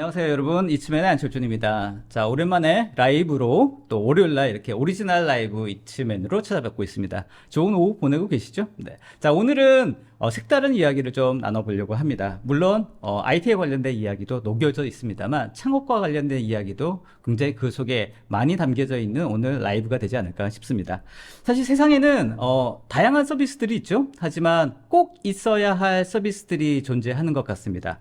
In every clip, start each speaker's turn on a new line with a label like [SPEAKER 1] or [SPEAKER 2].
[SPEAKER 1] 안녕하세요 여러분, 이츠맨의 안철준입니다. 자, 오랜만에 라이브로 또 월요일날 이렇게 오리지널 라이브 이츠맨으로 찾아뵙고 있습니다. 좋은 오후 보내고 계시죠? 네. 자, 오늘은 색다른 이야기를 좀 나눠보려고 합니다. 물론 IT에 관련된 이야기도 녹여져 있습니다만 창업과 관련된 이야기도 굉장히 그 속에 많이 담겨져 있는 오늘 라이브가 되지 않을까 싶습니다. 사실 세상에는 다양한 서비스들이 있죠. 하지만 꼭 있어야 할 서비스들이 존재하는 것 같습니다.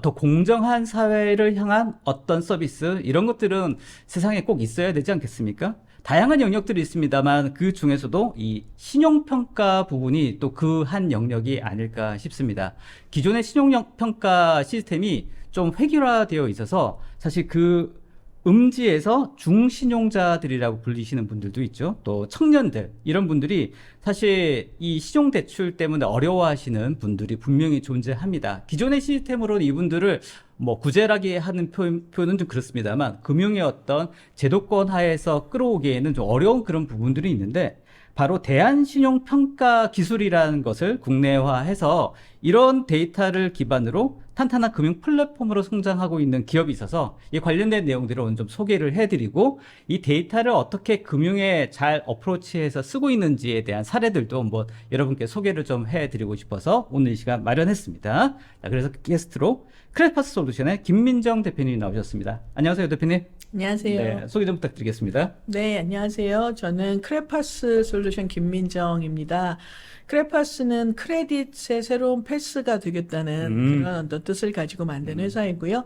[SPEAKER 1] 더 공정한 사회를 향한 어떤 서비스, 이런 것들은 세상에 꼭 있어야 되지 않겠습니까? 다양한 영역들이 있습니다만 그 중에서도 이 신용평가 부분이 또 그 한 영역이 아닐까 싶습니다. 기존의 신용평가 시스템이 좀 획일화되어 있어서 사실 그 음지에서 중신용자들이라고 불리시는 분들도 있죠. 또 청년들, 이런 분들이 사실 이 신용대출 때문에 어려워하시는 분들이 분명히 존재합니다. 기존의 시스템으로는 이분들을 뭐 구제라기 하는 표현은 좀 그렇습니다만 금융의 어떤 제도권 하에서 끌어오기에는 좀 어려운 그런 부분들이 있는데, 바로 대한신용평가 기술이라는 것을 국내화해서 이런 데이터를 기반으로 탄탄한 금융 플랫폼으로 성장하고 있는 기업이 있어서 이 관련된 내용들을 오늘 좀 소개를 해드리고, 이 데이터를 어떻게 금융에 잘 어프로치해서 쓰고 있는지에 대한 사례들도 한번 여러분께 소개를 좀 해드리고 싶어서 오늘 이 시간 마련했습니다. 자, 그래서 게스트로 크레파스 솔루션의 김민정 대표님이 나오셨습니다. 안녕하세요, 대표님.
[SPEAKER 2] 안녕하세요.
[SPEAKER 1] 네, 소개 좀 부탁드리겠습니다.
[SPEAKER 2] 네, 안녕하세요. 저는 크레파스 솔루션 김민정입니다. 크레파스는 크레딧의 새로운 패스가 되겠다는 그런 어떤 뜻을 가지고 만든 회사이고요.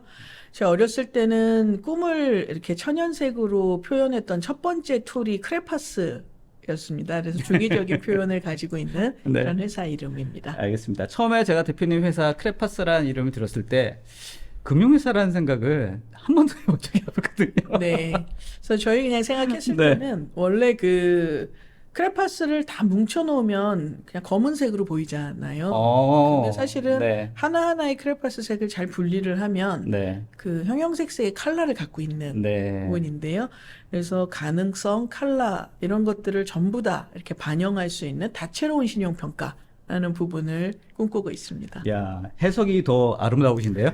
[SPEAKER 2] 제가 어렸을 때는 꿈을 이렇게 천연색으로 표현했던 첫 번째 툴이 크레파스였습니다. 그래서 주기적인 표현을 가지고 있는
[SPEAKER 1] 네.
[SPEAKER 2] 그런 회사 이름입니다.
[SPEAKER 1] 알겠습니다. 처음에 제가 대표님 회사 크레파스라는 이름을 들었을 때 금융회사라는 생각을 한 번도 해본 적이 없거든요.
[SPEAKER 2] 네. 그래서 저희 그냥 생각했을
[SPEAKER 1] 네.
[SPEAKER 2] 때는 원래 그 크레파스를 다 뭉쳐놓으면 그냥 검은색으로 보이잖아요. 근데 사실은
[SPEAKER 1] 네.
[SPEAKER 2] 하나하나의 크레파스 색을 잘 분리를 하면
[SPEAKER 1] 네.
[SPEAKER 2] 그 형형색색의 컬러를 갖고 있는
[SPEAKER 1] 네.
[SPEAKER 2] 부분인데요. 그래서 가능성, 컬러 이런 것들을 전부 다 이렇게 반영할 수 있는 다채로운 신용평가라는 부분을 꿈꾸고 있습니다.
[SPEAKER 1] 야, 해석이 더 아름다우신데요?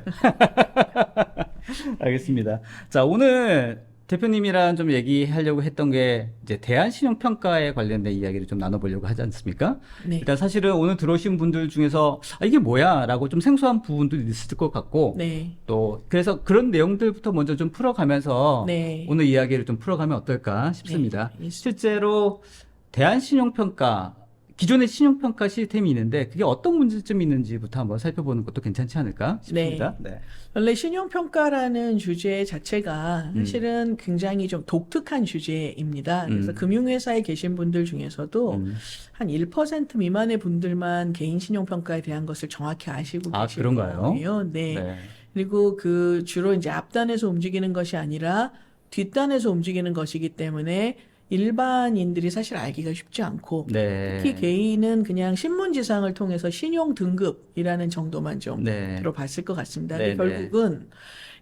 [SPEAKER 1] 알겠습니다. 자, 오늘 대표님이랑 좀 얘기하려고 했던 게 이제 대한신용평가에 관련된 이야기를 좀 나눠보려고 하지 않습니까?
[SPEAKER 2] 네.
[SPEAKER 1] 일단 사실은 오늘 들어오신 분들 중에서 이게 뭐야? 라고 좀 생소한 부분도 있을 것 같고,
[SPEAKER 2] 네.
[SPEAKER 1] 또 그래서 그런 내용들부터 먼저 좀 풀어가면서
[SPEAKER 2] 네.
[SPEAKER 1] 오늘 이야기를 좀 풀어가면 어떨까 싶습니다.
[SPEAKER 2] 네,
[SPEAKER 1] 실제로 대한신용평가, 기존의 신용평가 시스템이 있는데 그게 어떤 문제점이 있는지부터 한번 살펴보는 것도 괜찮지 않을까 싶습니다. 네.
[SPEAKER 2] 원래 신용평가라는 주제 자체가 사실은 굉장히 좀 독특한 주제입니다. 그래서 금융회사에 계신 분들 중에서도 한 1% 미만의 분들만 개인 신용평가에 대한 것을 정확히 아시고
[SPEAKER 1] 아,
[SPEAKER 2] 계시는
[SPEAKER 1] 그런가요?
[SPEAKER 2] 거예요. 네.
[SPEAKER 1] 네.
[SPEAKER 2] 그리고 그 주로 이제 앞단에서 움직이는 것이 아니라 뒷단에서 움직이는 것이기 때문에 일반인들이 사실 알기가 쉽지 않고
[SPEAKER 1] 네.
[SPEAKER 2] 특히 개인은 그냥 신문지상을 통해서 신용 등급이라는 정도만 좀
[SPEAKER 1] 네.
[SPEAKER 2] 들어봤을 것 같습니다.
[SPEAKER 1] 네,
[SPEAKER 2] 근데
[SPEAKER 1] 네.
[SPEAKER 2] 결국은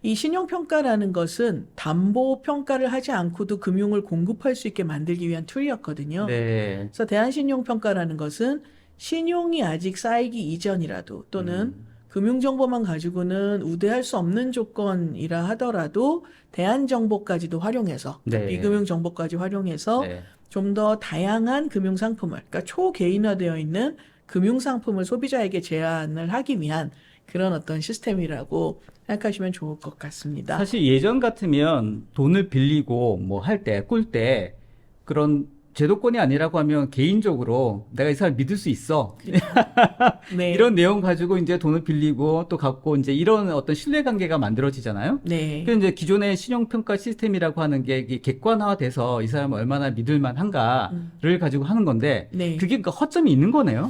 [SPEAKER 2] 이 신용평가라는 것은 담보 평가를 하지 않고도 금융을 공급할 수 있게 만들기 위한 툴이었거든요.
[SPEAKER 1] 네.
[SPEAKER 2] 그래서 대한신용평가라는 것은 신용이 아직 쌓이기 이전이라도 또는 금융정보만 가지고는 우대할 수 없는 조건이라 하더라도 대한정보까지도 활용해서
[SPEAKER 1] 네.
[SPEAKER 2] 비금융정보까지 활용해서
[SPEAKER 1] 네.
[SPEAKER 2] 좀 더 다양한 금융상품을, 그러니까 초개인화되어 있는 금융상품을 소비자에게 제안을 하기 위한 그런 어떤 시스템이라고 생각하시면 좋을 것 같습니다.
[SPEAKER 1] 사실 예전 같으면 돈을 빌리고 뭐 할 때, 꿀 때 그런 제도권이 아니라고 하면 개인적으로 내가 이 사람 믿을 수 있어.
[SPEAKER 2] 네.
[SPEAKER 1] 이런 내용 가지고 이제 돈을 빌리고 또 갚고 이제 이런 어떤 신뢰관계가 만들어지잖아요.
[SPEAKER 2] 네.
[SPEAKER 1] 그 이제 기존의 신용평가 시스템이라고 하는 게 이게 객관화돼서 이 사람을 얼마나 믿을만한가를 가지고 하는 건데
[SPEAKER 2] 네.
[SPEAKER 1] 그게 그러니까 허점이 있는 거네요.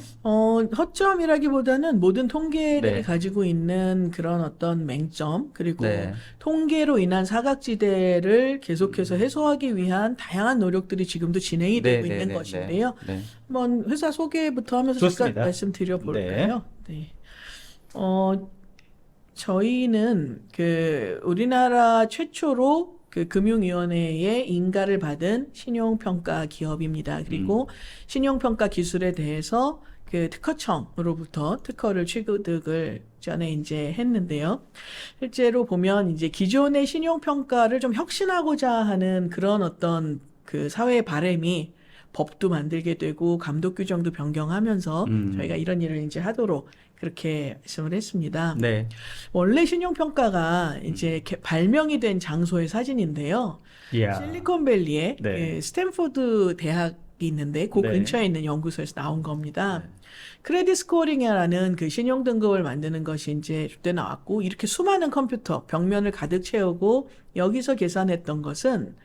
[SPEAKER 2] 허점이라기보다는 모든 통계를
[SPEAKER 1] 네.
[SPEAKER 2] 가지고 있는 그런 어떤 맹점, 그리고
[SPEAKER 1] 네.
[SPEAKER 2] 통계로 인한 사각지대를 계속해서 해소하기 위한 다양한 노력들이 지금도 진행이 되고
[SPEAKER 1] 네,
[SPEAKER 2] 있는
[SPEAKER 1] 네,
[SPEAKER 2] 것인데요.
[SPEAKER 1] 네.
[SPEAKER 2] 한번 회사 소개부터 하면서
[SPEAKER 1] 좋습니다.
[SPEAKER 2] 잠깐 말씀드려 볼까요? 네. 저희는 우리나라 최초로 그 금융위원회의 인가를 받은 신용평가 기업입니다. 그리고 신용평가 기술에 대해서 그 특허청으로부터 특허를 취득을 전에 이제 했는데요. 실제로 보면 이제 기존의 신용평가를 좀 혁신하고자 하는 그런 어떤 그 사회의 바람이 법도 만들게 되고 감독 규정도 변경하면서 저희가 이런 일을 이제 하도록 그렇게 말씀을 했습니다.
[SPEAKER 1] 네.
[SPEAKER 2] 원래 신용평가가 이제 발명이 된 장소의 사진인데요.
[SPEAKER 1] 이야.
[SPEAKER 2] 실리콘밸리에
[SPEAKER 1] 네.
[SPEAKER 2] 그 스탠포드 대학이 있는데 그
[SPEAKER 1] 네.
[SPEAKER 2] 근처에 있는 연구소에서 나온 겁니다.
[SPEAKER 1] 네.
[SPEAKER 2] 크레딧 스코어링이라는 그 신용 등급을 만드는 것이 이제 그때 나왔고 이렇게 수많은 컴퓨터 벽면을 가득 채우고 여기서 계산했던 것은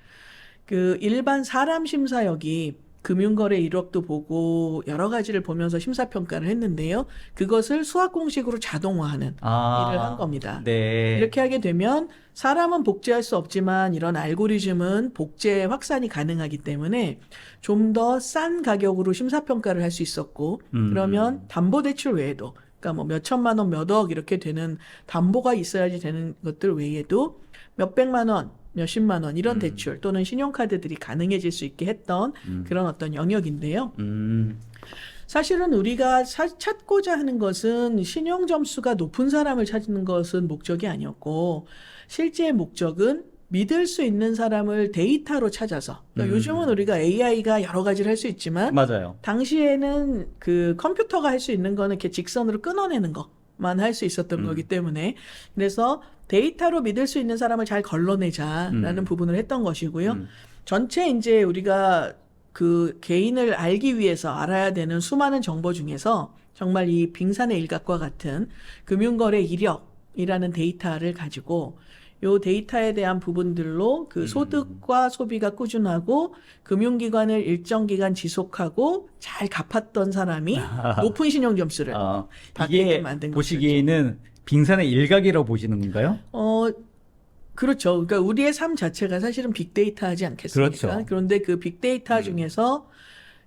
[SPEAKER 2] 그 일반 사람 심사역이 금융거래 이력도 보고 여러 가지를 보면서 심사평가를 했는데요. 그것을 수학 공식으로 자동화하는 일을 한 겁니다.
[SPEAKER 1] 네.
[SPEAKER 2] 이렇게 하게 되면 사람은 복제할 수 없지만 이런 알고리즘은 복제 확산이 가능하기 때문에 좀 더 싼 가격으로 심사평가를 할 수 있었고 그러면 담보대출 외에도 그러니까 뭐 몇 천만 원, 몇 억 이렇게 되는 담보가 있어야지 되는 것들 외에도 몇 백만 원, 몇십만 원 이런 대출 또는 신용카드들이 가능해질 수 있게 했던 그런 어떤 영역인데요. 사실은 우리가 찾고자 하는 것은 신용 점수가 높은 사람을 찾는 것은 목적이 아니었고 실제 목적은 믿을 수 있는 사람을 데이터로 찾아서 그러니까 요즘은 우리가 AI가 여러 가지를 할 수 있지만
[SPEAKER 1] 맞아요.
[SPEAKER 2] 당시에는 그 컴퓨터가 할 수 있는 거는 이렇게 직선으로 끊어내는 것만 할 수 있었던 거기 때문에 그래서 데이터로 믿을 수 있는 사람을 잘 걸러내자라는 부분을 했던 것이고요. 전체 이제 우리가 그 개인을 알기 위해서 알아야 되는 수많은 정보 중에서 정말 이 빙산의 일각과 같은 금융거래 이력이라는 데이터를 가지고 요 데이터에 대한 부분들로 그 소득과 소비가 꾸준하고 금융기관을 일정 기간 지속하고 잘 갚았던 사람이 높은 신용 점수를 받게
[SPEAKER 1] 이게
[SPEAKER 2] 만든 거죠.
[SPEAKER 1] 보시기에는 빙산의 일각이라고 보시는 건가요?
[SPEAKER 2] 그렇죠. 그러니까 우리의 삶 자체가 사실은 빅데이터하지 않겠습니까?
[SPEAKER 1] 그렇죠.
[SPEAKER 2] 그런데 그 빅데이터 중에서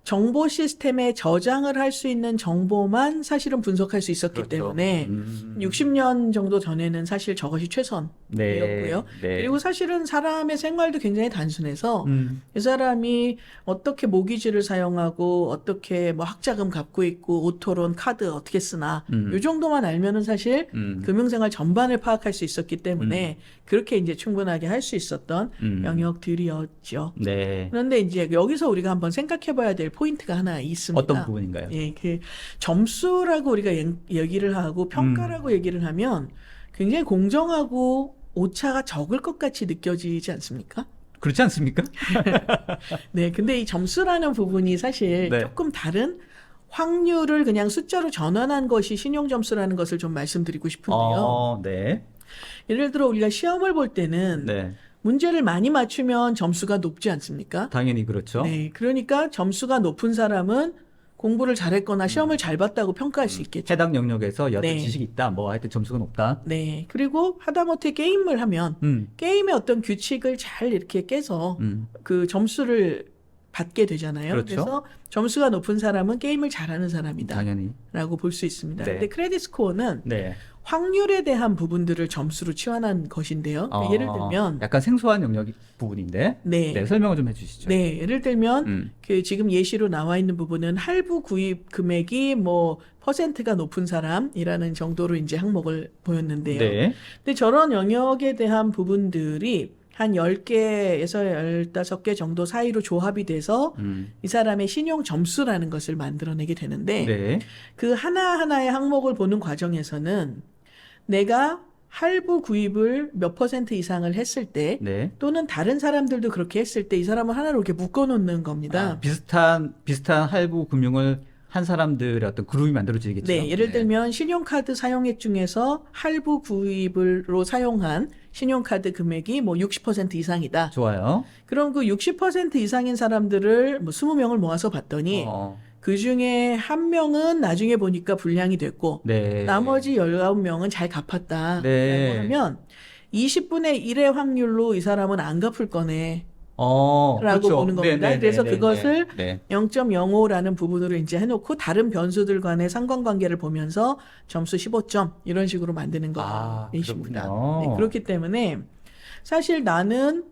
[SPEAKER 2] 정보 시스템에 저장을 할 수 있는 정보만 사실은 분석할 수 있었기
[SPEAKER 1] 그렇죠.
[SPEAKER 2] 때문에 60년 정도 전에는 사실 저것이 최선이었고요.
[SPEAKER 1] 네.
[SPEAKER 2] 그리고 사실은 사람의 생활도 굉장히 단순해서 이 사람이 어떻게 모기지를 사용하고 어떻게 뭐 학자금 갚고 있고 오토론 카드 어떻게 쓰나 이 정도만 알면은 사실 금융생활 전반을 파악할 수 있었기 때문에 그렇게 이제 충분하게 할 수 있었던 영역들이었죠.
[SPEAKER 1] 네.
[SPEAKER 2] 그런데 이제 여기서 우리가 한번 생각해봐야 될 포인트가 하나 있습니다.
[SPEAKER 1] 어떤 부분인가요?
[SPEAKER 2] 예, 그 점수라고 우리가 얘기를 하고 평가라고 얘기를 하면 굉장히 공정하고 오차가 적을 것 같이 느껴지지 않습니까?
[SPEAKER 1] 그렇지 않습니까?
[SPEAKER 2] 네, 근데 이 점수라는 부분이 사실
[SPEAKER 1] 네.
[SPEAKER 2] 조금 다른 확률을 그냥 숫자로 전환한 것이 신용 점수라는 것을 좀 말씀드리고 싶은데요.
[SPEAKER 1] 네.
[SPEAKER 2] 예를 들어 우리가 시험을 볼 때는
[SPEAKER 1] 네.
[SPEAKER 2] 문제를 많이 맞추면 점수가 높지 않습니까?
[SPEAKER 1] 당연히 그렇죠.
[SPEAKER 2] 네, 그러니까 점수가 높은 사람은 공부를 잘했거나 시험을 잘 봤다고 평가할 수 있겠죠.
[SPEAKER 1] 해당 영역에서 여튼
[SPEAKER 2] 네.
[SPEAKER 1] 지식이 있다. 뭐 하여튼 점수가 높다.
[SPEAKER 2] 네, 그리고 하다못해 게임을 하면 게임의 어떤 규칙을 잘 이렇게 깨서 그 점수를 받게 되잖아요.
[SPEAKER 1] 그렇죠.
[SPEAKER 2] 그래서 점수가 높은 사람은 게임을 잘하는 사람이다
[SPEAKER 1] 당연히.
[SPEAKER 2] 라고 볼 수 있습니다.
[SPEAKER 1] 네.
[SPEAKER 2] 근데 크레딧 스코어는
[SPEAKER 1] 네.
[SPEAKER 2] 확률에 대한 부분들을 점수로 치환한 것인데요. 예를 들면
[SPEAKER 1] 약간 생소한 영역 부분인데
[SPEAKER 2] 네.
[SPEAKER 1] 설명을 좀 해주시죠.
[SPEAKER 2] 네, 예를 들면 그 지금 예시로 나와 있는 부분은 할부 구입 금액이 뭐 퍼센트가 높은 사람이라는 정도로 이제 항목을 보였는데요.
[SPEAKER 1] 네.
[SPEAKER 2] 근데 저런 영역에 대한 부분들이 한 10개에서 15개 정도 사이로 조합이 돼서 이 사람의 신용 점수라는 것을 만들어내게 되는데
[SPEAKER 1] 네.
[SPEAKER 2] 그 하나하나의 항목을 보는 과정에서는 내가 할부 구입을 몇 퍼센트 이상을 했을 때
[SPEAKER 1] 네.
[SPEAKER 2] 또는 다른 사람들도 그렇게 했을 때 이 사람을 하나로 이렇게 묶어놓는 겁니다.
[SPEAKER 1] 비슷한 할부 금융을 한 사람들의 어떤 그룹이 만들어지겠죠.
[SPEAKER 2] 네, 예를 들면 신용카드 사용액 중에서 할부 구입으로 사용한 신용카드 금액이 뭐 60% 이상이다.
[SPEAKER 1] 좋아요.
[SPEAKER 2] 그럼 그 60% 이상인 사람들을 뭐 20명을 모아서 봤더니 그 중에 한 명은 나중에 보니까 불량이 됐고
[SPEAKER 1] 네.
[SPEAKER 2] 나머지 19명은 잘 갚았다.
[SPEAKER 1] 네.
[SPEAKER 2] 라고 하면 20분의 1의 확률로 이 사람은 안 갚을 거네. 라고
[SPEAKER 1] 그렇죠.
[SPEAKER 2] 보는 겁니다. 그래서 그것을
[SPEAKER 1] 네.
[SPEAKER 2] 0.05라는 부분으로 이제 해놓고 다른 변수들 간의 상관관계를 보면서 점수 15점 이런 식으로 만드는 것입니다.
[SPEAKER 1] 그렇군요.
[SPEAKER 2] 네, 그렇기 때문에 사실 나는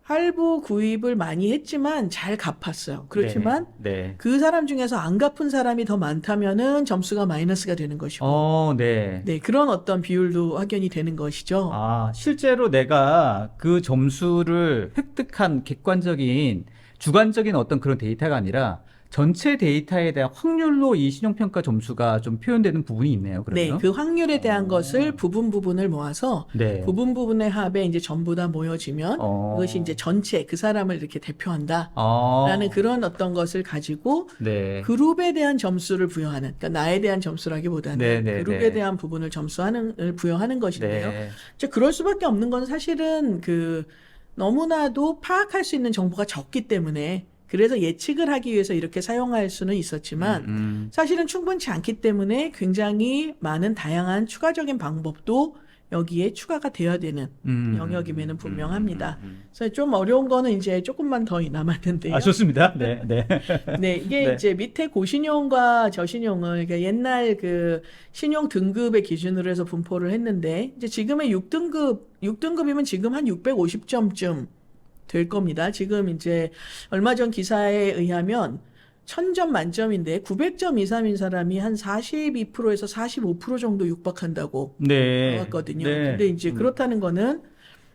[SPEAKER 2] 할부 구입을 많이 했지만 잘 갚았어요. 그렇지만
[SPEAKER 1] 네.
[SPEAKER 2] 그 사람 중에서 안 갚은 사람이 더 많다면은 점수가 마이너스가 되는 것이고,
[SPEAKER 1] 네.
[SPEAKER 2] 네, 그런 어떤 비율도 확연히 되는 것이죠.
[SPEAKER 1] 아, 실제로 내가 그 점수를 획득한 객관적인, 주관적인 어떤 그런 데이터가 아니라 전체 데이터에 대한 확률로 이 신용평가 점수가 좀 표현되는 부분이 있네요,
[SPEAKER 2] 네,
[SPEAKER 1] 그러면.
[SPEAKER 2] 그 확률에 대한 것을 부분을 모아서
[SPEAKER 1] 네.
[SPEAKER 2] 부분의 합에 이제 전부 다 모여지면 그것이 이제 전체 그 사람을 이렇게 대표한다. 라는 그런 어떤 것을 가지고
[SPEAKER 1] 네.
[SPEAKER 2] 그룹에 대한 점수를 부여하는, 그러니까 나에 대한 점수라기보다는
[SPEAKER 1] 네.
[SPEAKER 2] 그룹에 대한 부분을 부여하는 것인데요.
[SPEAKER 1] 네.
[SPEAKER 2] 이제 그럴 수밖에 없는 건 사실은 너무나도 파악할 수 있는 정보가 적기 때문에 그래서 예측을 하기 위해서 이렇게 사용할 수는 있었지만 사실은 충분치 않기 때문에 굉장히 많은 다양한 추가적인 방법도 여기에 추가가 되어야 되는 영역임에는 분명합니다. 그래서 좀 어려운 거는 이제 조금만 더 남았는데요.
[SPEAKER 1] 아, 좋습니다. 네.
[SPEAKER 2] 네, 이게
[SPEAKER 1] 네.
[SPEAKER 2] 이제 밑에 고신용과 저신용을 그러니까 옛날 그 신용 등급의 기준으로 해서 분포를 했는데 이제 지금의 6등급이면 지금 한 650점쯤 될 겁니다. 지금 이제 얼마 전 기사에 의하면 1000점 만점인데 900점 이상인 사람이 한 42%에서 45% 정도 육박한다고
[SPEAKER 1] 네.
[SPEAKER 2] 나왔거든요.
[SPEAKER 1] 네.
[SPEAKER 2] 근데 이제 그렇다는 거는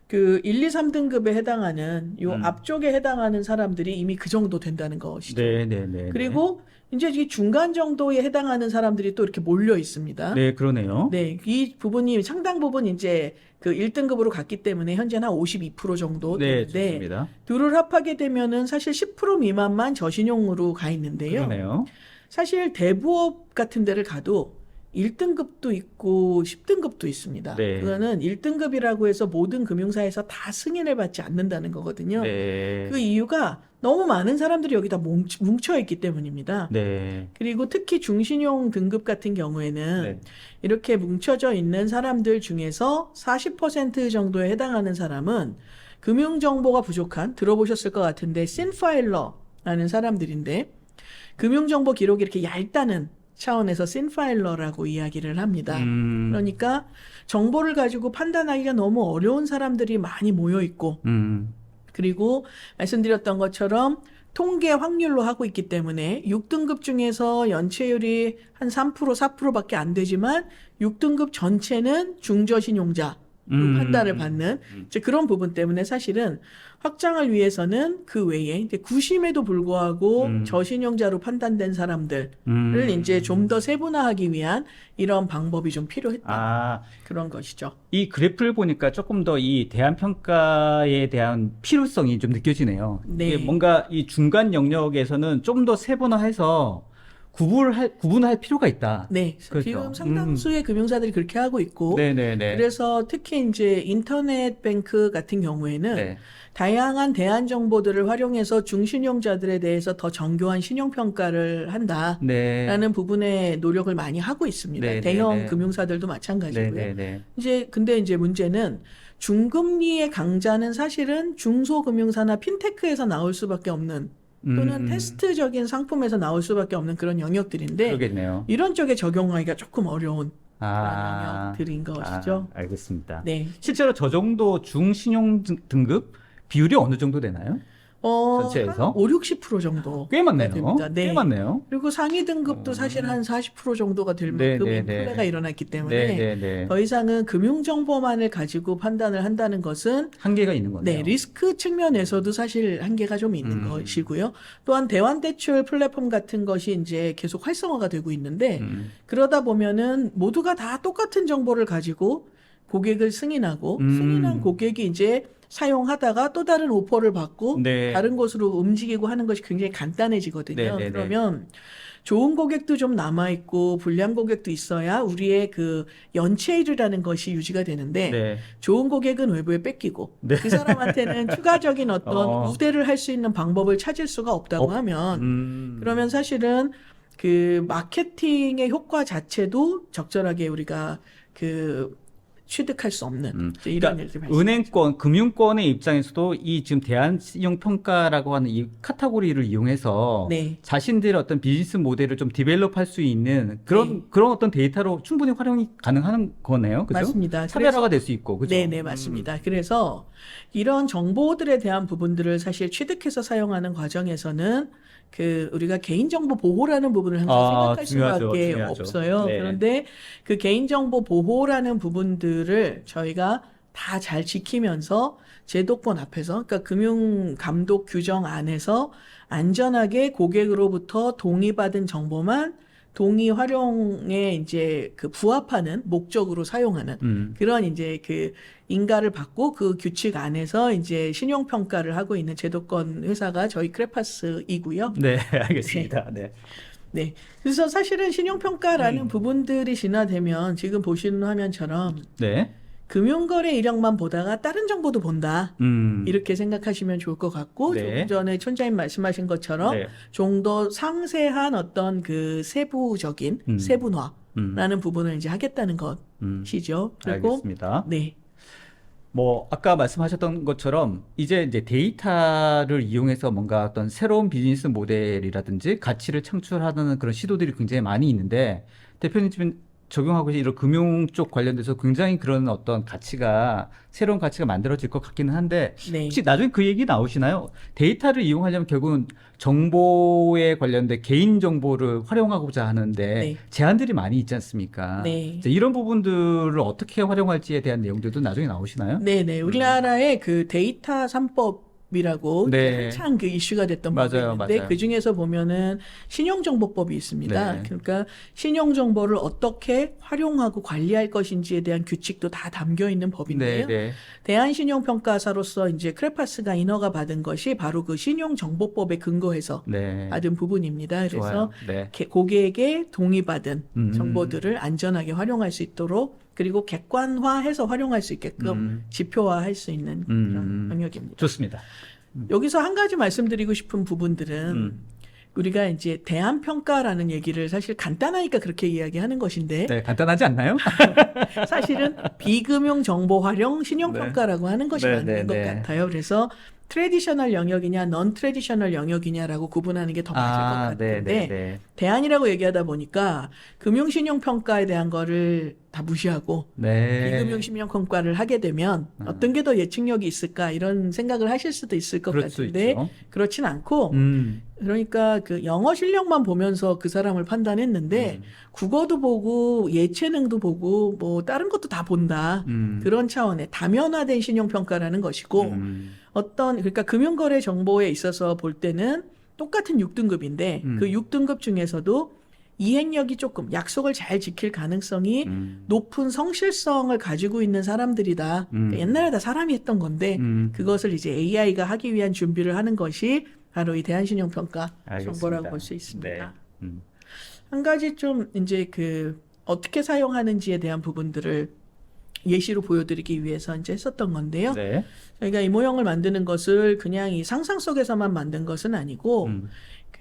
[SPEAKER 2] 그 1, 2, 3등급에 해당하는 요 앞쪽에 해당하는 사람들이 이미 그 정도 된다는 것이죠.
[SPEAKER 1] 네.
[SPEAKER 2] 그리고 이제 이 중간 정도에 해당하는 사람들이 또 이렇게 몰려 있습니다.
[SPEAKER 1] 네, 그러네요.
[SPEAKER 2] 네, 이 부분이 상당 부분 이제 그 1등급으로 갔기 때문에 현재는 한 52% 정도
[SPEAKER 1] 네,
[SPEAKER 2] 되는데
[SPEAKER 1] 좋습니다.
[SPEAKER 2] 둘을 합하게 되면은 사실 10% 미만만 저신용으로 가 있는데요.
[SPEAKER 1] 그러네요.
[SPEAKER 2] 사실 대부업 같은 데를 가도 1등급도 있고 10등급도 있습니다.
[SPEAKER 1] 네.
[SPEAKER 2] 그거는 1등급이라고 해서 모든 금융사에서 다 승인을 받지 않는다는 거거든요.
[SPEAKER 1] 네.
[SPEAKER 2] 그 이유가 너무 많은 사람들이 여기다 뭉쳐 있기 때문입니다.
[SPEAKER 1] 네.
[SPEAKER 2] 그리고 특히 중신용 등급 같은 경우에는
[SPEAKER 1] 네.
[SPEAKER 2] 이렇게 뭉쳐져 있는 사람들 중에서 40% 정도에 해당하는 사람은 금융정보가 부족한, 들어보셨을 것 같은데 신파일러라는 사람들인데 금융정보 기록이 이렇게 얇다는 차원에서 신파일러라고 이야기를 합니다. 그러니까 정보를 가지고 판단하기가 너무 어려운 사람들이 많이 모여 있고 그리고 말씀드렸던 것처럼 통계 확률로 하고 있기 때문에 6등급 중에서 연체율이 한 3%, 4%밖에 안 되지만 6등급 전체는 중저신용자로 판단을 받는 이제 그런 부분 때문에 사실은 확장을 위해서는 그 외에 이제 구심에도 불구하고 저신용자로 판단된 사람들을 이제 좀 더 세분화하기 위한 이런 방법이 좀 필요했다. 그런 것이죠.
[SPEAKER 1] 이 그래프를 보니까 조금 더 이 대안평가에 대한 필요성이 좀 느껴지네요.
[SPEAKER 2] 네.
[SPEAKER 1] 이게 뭔가 이 중간 영역에서는 좀 더 세분화해서 구분할 필요가 있다.
[SPEAKER 2] 네.
[SPEAKER 1] 그렇죠.
[SPEAKER 2] 지금 상당수의 금융사들이 그렇게 하고 있고
[SPEAKER 1] 네네네.
[SPEAKER 2] 그래서 특히 이제 인터넷 뱅크 같은 경우에는
[SPEAKER 1] 네.
[SPEAKER 2] 다양한 대안 정보들을 활용해서 중신용자들에 대해서 더 정교한 신용평가를 한다라는
[SPEAKER 1] 네.
[SPEAKER 2] 부분에 노력을 많이 하고 있습니다.
[SPEAKER 1] 네,
[SPEAKER 2] 대형
[SPEAKER 1] 네, 네.
[SPEAKER 2] 금융사들도 마찬가지고요.
[SPEAKER 1] 네네네.
[SPEAKER 2] 근데 이제 문제는 중금리의 강자는 사실은 중소금융사나 핀테크에서 나올 수밖에 없는 또는 테스트적인 상품에서 나올 수밖에 없는 그런 영역들인데
[SPEAKER 1] 그러겠네요.
[SPEAKER 2] 이런 쪽에 적용하기가 조금 어려운 그런
[SPEAKER 1] 아,
[SPEAKER 2] 영역들인 것이죠.
[SPEAKER 1] 알겠습니다.
[SPEAKER 2] 네.
[SPEAKER 1] 실제로 저 정도 중신용 등급 비율이 어느 정도 되나요? 전체에서?
[SPEAKER 2] 한 5, 60% 정도.
[SPEAKER 1] 꽤 많네요.
[SPEAKER 2] 됩니다. 네.
[SPEAKER 1] 꽤 많네요.
[SPEAKER 2] 그리고 상위 등급도 사실 한 40% 정도가 될
[SPEAKER 1] 네,
[SPEAKER 2] 만큼
[SPEAKER 1] 네,
[SPEAKER 2] 인플레가
[SPEAKER 1] 네.
[SPEAKER 2] 일어났기 때문에
[SPEAKER 1] 네네네.
[SPEAKER 2] 더 이상은 금융정보만을 가지고 판단을 한다는 것은
[SPEAKER 1] 한계가 있는 거네요.
[SPEAKER 2] 네, 리스크 측면에서도 사실 한계가 좀 있는 것이고요. 또한 대환대출 플랫폼 같은 것이 이제 계속 활성화가 되고 있는데 그러다 보면은 모두가 다 똑같은 정보를 가지고 고객을 승인하고 승인한 고객이 이제 사용하다가 또 다른 오퍼를 받고
[SPEAKER 1] 네.
[SPEAKER 2] 다른 곳으로 움직이고 하는 것이 굉장히 간단해지거든요.
[SPEAKER 1] 네네네.
[SPEAKER 2] 그러면 좋은 고객도 좀 남아있고 불량 고객도 있어야 우리의 그 연체율이라는 것이 유지가 되는데
[SPEAKER 1] 네.
[SPEAKER 2] 좋은 고객은 외부에 뺏기고
[SPEAKER 1] 네.
[SPEAKER 2] 그 사람한테는 추가적인 어떤 우대를 할 수 있는 방법을 찾을 수가 없다고 하면 그러면 사실은 그 마케팅의 효과 자체도 적절하게 우리가 그 취득할 수 없는 이제 이런 일들이 발생.
[SPEAKER 1] 은행권, 금융권의 입장에서도 이 지금 대한신용평가라고 하는 이 카테고리를 이용해서
[SPEAKER 2] 네.
[SPEAKER 1] 자신들의 어떤 비즈니스 모델을 좀 디벨롭할 수 있는 그런 어떤 데이터로 충분히 활용이 가능한 거네요. 그죠?
[SPEAKER 2] 맞습니다.
[SPEAKER 1] 차별화가 될 수 있고. 그죠?
[SPEAKER 2] 네, 맞습니다. 그래서 이런 정보들에 대한 부분들을 사실 취득해서 사용하는 과정에서는 우리가 개인정보 보호라는 부분을 항상 생각할 수밖에
[SPEAKER 1] 중요하죠.
[SPEAKER 2] 없어요.
[SPEAKER 1] 네.
[SPEAKER 2] 그런데 그 개인정보 보호라는 부분들을 저희가 다 잘 지키면서 제도권 앞에서, 그러니까 금융감독 규정 안에서 안전하게 고객으로부터 동의받은 정보만 동의 활용에 이제 부합하는 목적으로 사용하는 그런 이제 인가를 받고 그 규칙 안에서 이제 신용평가를 하고 있는 제도권 회사가 저희 크레파스이고요.
[SPEAKER 1] 네, 알겠습니다. 네.
[SPEAKER 2] 네. 그래서 사실은 신용평가라는 부분들이 진화되면 지금 보시는 화면처럼
[SPEAKER 1] 네.
[SPEAKER 2] 금융거래 이력만 보다가 다른 정보도 본다. 이렇게 생각하시면 좋을 것 같고,
[SPEAKER 1] 네.
[SPEAKER 2] 조금 전에 촌장님 말씀하신 것처럼
[SPEAKER 1] 네.
[SPEAKER 2] 좀 더 상세한 어떤 세부적인 세분화라는 부분을 이제 하겠다는 것이죠. 그리고
[SPEAKER 1] 알겠습니다.
[SPEAKER 2] 네.
[SPEAKER 1] 뭐 아까 말씀하셨던 것처럼 이제 데이터를 이용해서 뭔가 어떤 새로운 비즈니스 모델이라든지 가치를 창출하는 그런 시도들이 굉장히 많이 있는데 대표님 지금 적용하고 있는 이런 금융 쪽 관련돼서 굉장히 그런 어떤 새로운 가치가 만들어질 것 같기는 한데
[SPEAKER 2] 네.
[SPEAKER 1] 혹시 나중에 그 얘기 나오시나요? 데이터를 이용하려면 결국은 정보에 관련된 개인 정보를 활용하고자 하는데
[SPEAKER 2] 네.
[SPEAKER 1] 제한들이 많이 있지 않습니까?
[SPEAKER 2] 네.
[SPEAKER 1] 이제 이런 부분들을 어떻게 활용할지에 대한 내용들도 나중에 나오시나요?
[SPEAKER 2] 네네. 우리나라의 데이터 3법이라고
[SPEAKER 1] 네.
[SPEAKER 2] 한창 이슈가 됐던 법이
[SPEAKER 1] 맞아요,
[SPEAKER 2] 있는데
[SPEAKER 1] 맞아요.
[SPEAKER 2] 그 중에서 보면은 신용정보법이 있습니다.
[SPEAKER 1] 네.
[SPEAKER 2] 그러니까 신용정보를 어떻게 활용하고 관리할 것인지에 대한 규칙도 다 담겨 있는 법인데요.
[SPEAKER 1] 네.
[SPEAKER 2] 대한신용평가사로서 이제 크레파스가 인허가 받은 것이 바로 그 신용정보법에 근거해서
[SPEAKER 1] 네.
[SPEAKER 2] 받은 부분입니다. 그래서
[SPEAKER 1] 좋아요. 네.
[SPEAKER 2] 고객에게 동의받은 정보들을 안전하게 활용할 수 있도록 그리고 객관화해서 활용할 수 있게끔 지표화할 수 있는 그런 영역입니다.
[SPEAKER 1] 좋습니다.
[SPEAKER 2] 여기서 한 가지 말씀드리고 싶은 부분들은 우리가 이제 대한평가라는 얘기를 사실 간단하니까 그렇게 이야기하는 것인데
[SPEAKER 1] 네, 간단하지 않나요?
[SPEAKER 2] 사실은 비금융 정보 활용 신용평가라고 하는 것이
[SPEAKER 1] 네,
[SPEAKER 2] 맞는 것 같아요. 그래서 트레디셔널 영역이냐, 넌 트레디셔널 영역이냐라고 구분하는 게 더 맞을 것 같은데 대안이라고 얘기하다 보니까 금융신용평가에 대한 거를 다 무시하고 비금융신용평가를 하게 되면 어떤 게 더 예측력이 있을까 이런 생각을 하실 수도 있을 것
[SPEAKER 1] 그럴 수
[SPEAKER 2] 같은데
[SPEAKER 1] 있죠.
[SPEAKER 2] 그렇진 않고 그러니까 영어 실력만 보면서 그 사람을 판단했는데 국어도 보고 예체능도 보고 뭐 다른 것도 다 본다. 그런 차원의 다면화된 신용평가라는 것이고 그러니까 금융거래 정보에 있어서 볼 때는 똑같은 6등급인데 그 6등급 중에서도 이행력이 조금 약속을 잘 지킬 가능성이 높은 성실성을 가지고 있는 사람들이다. 그러니까 옛날에 다 사람이 했던 건데 그것을 이제 AI가 하기 위한 준비를 하는 것이 바로 이 대한신용평가 정보라고 볼 수 있습니다.
[SPEAKER 1] 네.
[SPEAKER 2] 한 가지 좀 이제 어떻게 사용하는지에 대한 부분들을 예시로 보여드리기 위해서 이제 했었던 건데요.
[SPEAKER 1] 네.
[SPEAKER 2] 저희가 이 모형을 만드는 것을 그냥 이 상상 속에서만 만든 것은 아니고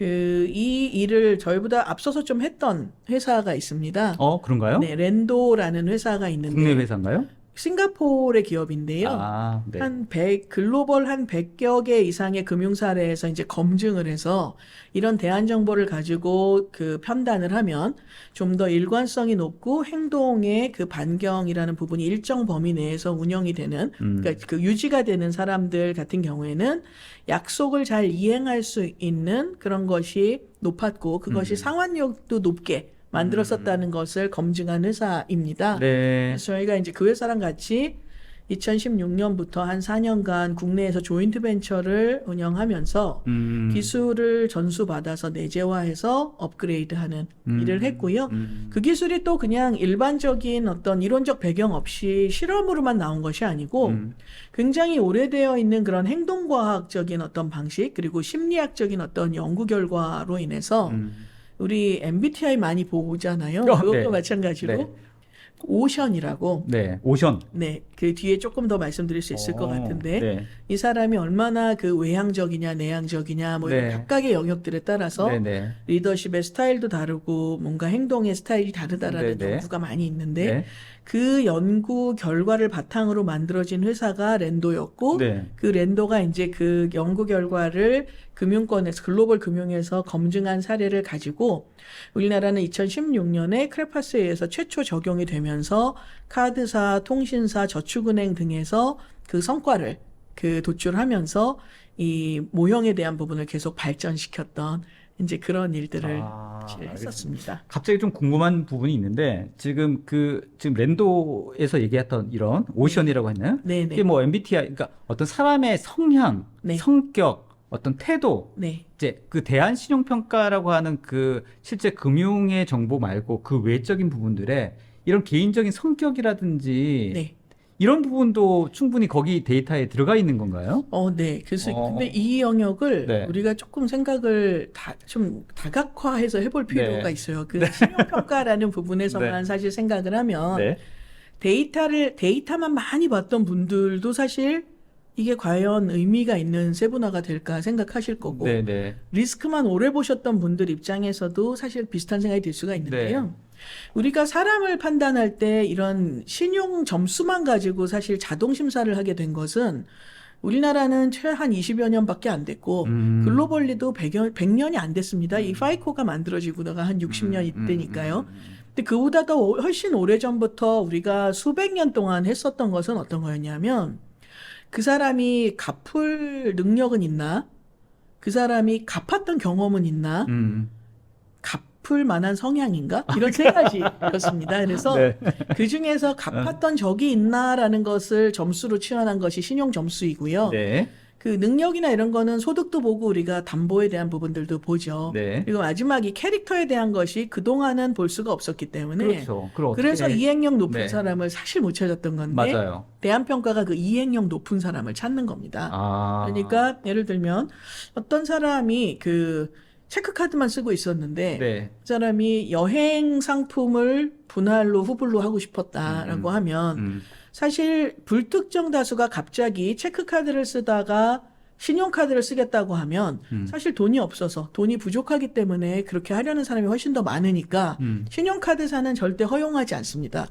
[SPEAKER 2] 이 일을 저희보다 앞서서 좀 했던 회사가 있습니다.
[SPEAKER 1] 그런가요?
[SPEAKER 2] 네, 랜도라는 회사가 있는데
[SPEAKER 1] 국내 회사인가요?
[SPEAKER 2] 싱가포르의 기업인데요.
[SPEAKER 1] 네.
[SPEAKER 2] 글로벌 한 100여 개 이상의 금융 사례에서 이제 검증을 해서 이런 대안 정보를 가지고 편단을 하면 좀 더 일관성이 높고 행동의 반경이라는 부분이 일정 범위 내에서 운영이 되는 그러니까 유지가 되는 사람들 같은 경우에는 약속을 잘 이행할 수 있는 그런 것이 높았고 그것이 상환력도 높게 만들었었다는 것을 검증한 회사입니다.
[SPEAKER 1] 네.
[SPEAKER 2] 그래서 저희가 이제 그 회사랑 같이 2016년부터 한 4년간 국내에서 조인트 벤처를 운영하면서 기술을 전수받아서 내재화해서 업그레이드하는 일을 했고요. 그 기술이 또 그냥 일반적인 어떤 이론적 배경 없이 실험으로만 나온 것이 아니고 굉장히 오래되어 있는 그런 행동과학적인 어떤 방식 그리고 심리학적인 어떤 연구 결과로 인해서 우리 MBTI 많이 보잖아요. 그것도
[SPEAKER 1] 네.
[SPEAKER 2] 마찬가지로
[SPEAKER 1] 네.
[SPEAKER 2] 오션이라고
[SPEAKER 1] 네, 오션.
[SPEAKER 2] 네, 그 뒤에 조금 더 말씀드릴 수 있을 것 같은데
[SPEAKER 1] 네.
[SPEAKER 2] 이 사람이 얼마나 그 외향적이냐 내향적이냐 뭐 이런
[SPEAKER 1] 네.
[SPEAKER 2] 각각의 영역들에 따라서
[SPEAKER 1] 네, 네.
[SPEAKER 2] 리더십의 스타일도 다르고 뭔가 행동의 스타일이 다르다라는
[SPEAKER 1] 네, 네.
[SPEAKER 2] 연구가 많이 있는데
[SPEAKER 1] 네.
[SPEAKER 2] 그 연구 결과를 바탕으로 만들어진 회사가 랜도였고
[SPEAKER 1] 네.
[SPEAKER 2] 그 랜도가 이제 그 연구 결과를 금융권에서 글로벌 금융에서 검증한 사례를 가지고 우리나라는 2016년에 크레파스에 의해서 최초 적용이 되면서 카드사, 통신사, 저축은행 등에서 그 성과를 그 도출하면서 이 모형에 대한 부분을 계속 발전시켰던 이제 그런 일들을 사실 했었습니다.
[SPEAKER 1] 갑자기 좀 궁금한 부분이 있는데 지금 랜도에서 얘기했던 이런 오션이라고 했나요?
[SPEAKER 2] 네네.
[SPEAKER 1] 이게 뭐 MBTI 그러니까 어떤 사람의 성향,
[SPEAKER 2] 네.
[SPEAKER 1] 성격, 어떤 태도
[SPEAKER 2] 네.
[SPEAKER 1] 이제 그 대한 신용 평가라고 하는 그 실제 금융의 정보 말고 그 외적인 부분들에 이런 개인적인 성격이라든지
[SPEAKER 2] 네.
[SPEAKER 1] 이런 부분도 충분히 거기 데이터에 들어가 있는 건가요?
[SPEAKER 2] 네. 그래서 근데 이 영역을
[SPEAKER 1] 네.
[SPEAKER 2] 우리가 조금 생각을 좀 다각화해서 해볼 필요가
[SPEAKER 1] 네.
[SPEAKER 2] 있어요. 그 신용평가라는 부분에서만
[SPEAKER 1] 네.
[SPEAKER 2] 사실 생각을 하면
[SPEAKER 1] 네.
[SPEAKER 2] 데이터만 많이 봤던 분들도 사실 이게 과연 의미가 있는 세분화가 될까 생각하실 거고
[SPEAKER 1] 네, 네.
[SPEAKER 2] 리스크만 오래 보셨던 분들 입장에서도 사실 비슷한 생각이 들 수가 있는데요.
[SPEAKER 1] 네.
[SPEAKER 2] 우리가 사람을 판단할 때 이런 신용 점수만 가지고 사실 자동 심사를 하게 된 것은 우리나라는 최한 20여 년밖에 안 됐고 글로벌리도 100년이 안 됐습니다. 이 파이코가 만들어지고가 한 60년 이때니까요. 근데 그보다 더 훨씬 오래전부터 우리가 수백 년 동안 했었던 것은 어떤 거였냐면 그 사람이 갚을 능력은 있나? 그 사람이 갚았던 경험은 있나? 갚을 만한 성향인가? 이런 세 가지였습니다. 그래서
[SPEAKER 1] 네.
[SPEAKER 2] 그 중에서 갚았던 적이 있나라는 것을 점수로 치환한 것이 신용 점수이고요.
[SPEAKER 1] 네.
[SPEAKER 2] 그 능력이나 이런 거는 소득도 보고 우리가 담보에 대한 부분들도 보죠.
[SPEAKER 1] 네.
[SPEAKER 2] 그리고 마지막 이 캐릭터에 대한 것이 그동안은 볼 수가 없었기 때문에
[SPEAKER 1] 그렇죠.
[SPEAKER 2] 그래서 이행력 높은
[SPEAKER 1] 네.
[SPEAKER 2] 사람을 사실 못 찾았던 건데
[SPEAKER 1] 맞아요.
[SPEAKER 2] 대한평가가 그 이행력 높은 사람을 찾는 겁니다. 그러니까 예를 들면 어떤 사람이 그 체크카드만 쓰고 있었는데
[SPEAKER 1] 네.
[SPEAKER 2] 그 사람이 여행 상품을 분할로 후불로 하고 싶었다라고 하면 사실 불특정 다수가 갑자기 체크카드를 쓰다가 신용카드를 쓰겠다고 하면 사실 돈이 없어서 돈이 부족하기 때문에 그렇게 하려는 사람이 훨씬 더 많으니까 신용카드사는 절대 허용하지 않습니다.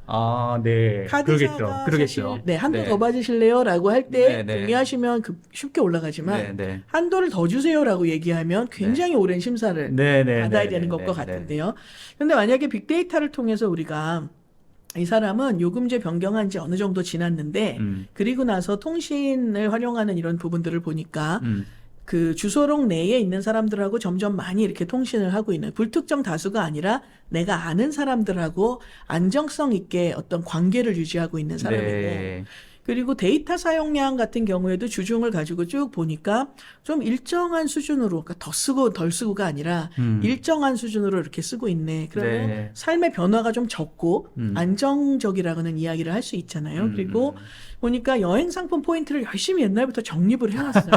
[SPEAKER 1] 네.
[SPEAKER 2] 카드사가
[SPEAKER 1] 그러겠죠.
[SPEAKER 2] 사실 한도 더 받으실래요라고 할 때
[SPEAKER 1] 네, 네.
[SPEAKER 2] 동의하시면 쉽게 올라가지만
[SPEAKER 1] 네, 네.
[SPEAKER 2] 한도를 더 주세요라고 얘기하면 굉장히 오랜 심사를
[SPEAKER 1] 네, 네,
[SPEAKER 2] 받아야
[SPEAKER 1] 네,
[SPEAKER 2] 되는
[SPEAKER 1] 네,
[SPEAKER 2] 것과
[SPEAKER 1] 네,
[SPEAKER 2] 같은데요. 그런데 만약에 빅데이터를 통해서 우리가 이 사람은 요금제 변경한 지 어느 정도 지났는데 그리고 나서 통신을 활용하는 이런 부분들을 보니까 그 주소록 내에 있는 사람들하고 점점 많이 이렇게 통신을 하고 있는 불특정 다수가 아니라 내가 아는 사람들하고 안정성 있게 어떤 관계를 유지하고 있는 사람이고
[SPEAKER 1] 네.
[SPEAKER 2] 그리고 데이터 사용량 같은 경우에도 주중을 가지고 쭉 보니까 좀 일정한 수준으로 그러니까 더 쓰고 덜 쓰고가 아니라 일정한 수준으로 이렇게 쓰고 있네. 그러면
[SPEAKER 1] 네.
[SPEAKER 2] 삶의 변화가 좀 적고 안정적이라고는 이야기를 할 수 있잖아요. 그리고 보니까 여행 상품 포인트를 열심히 옛날부터 적립을 해놨어요.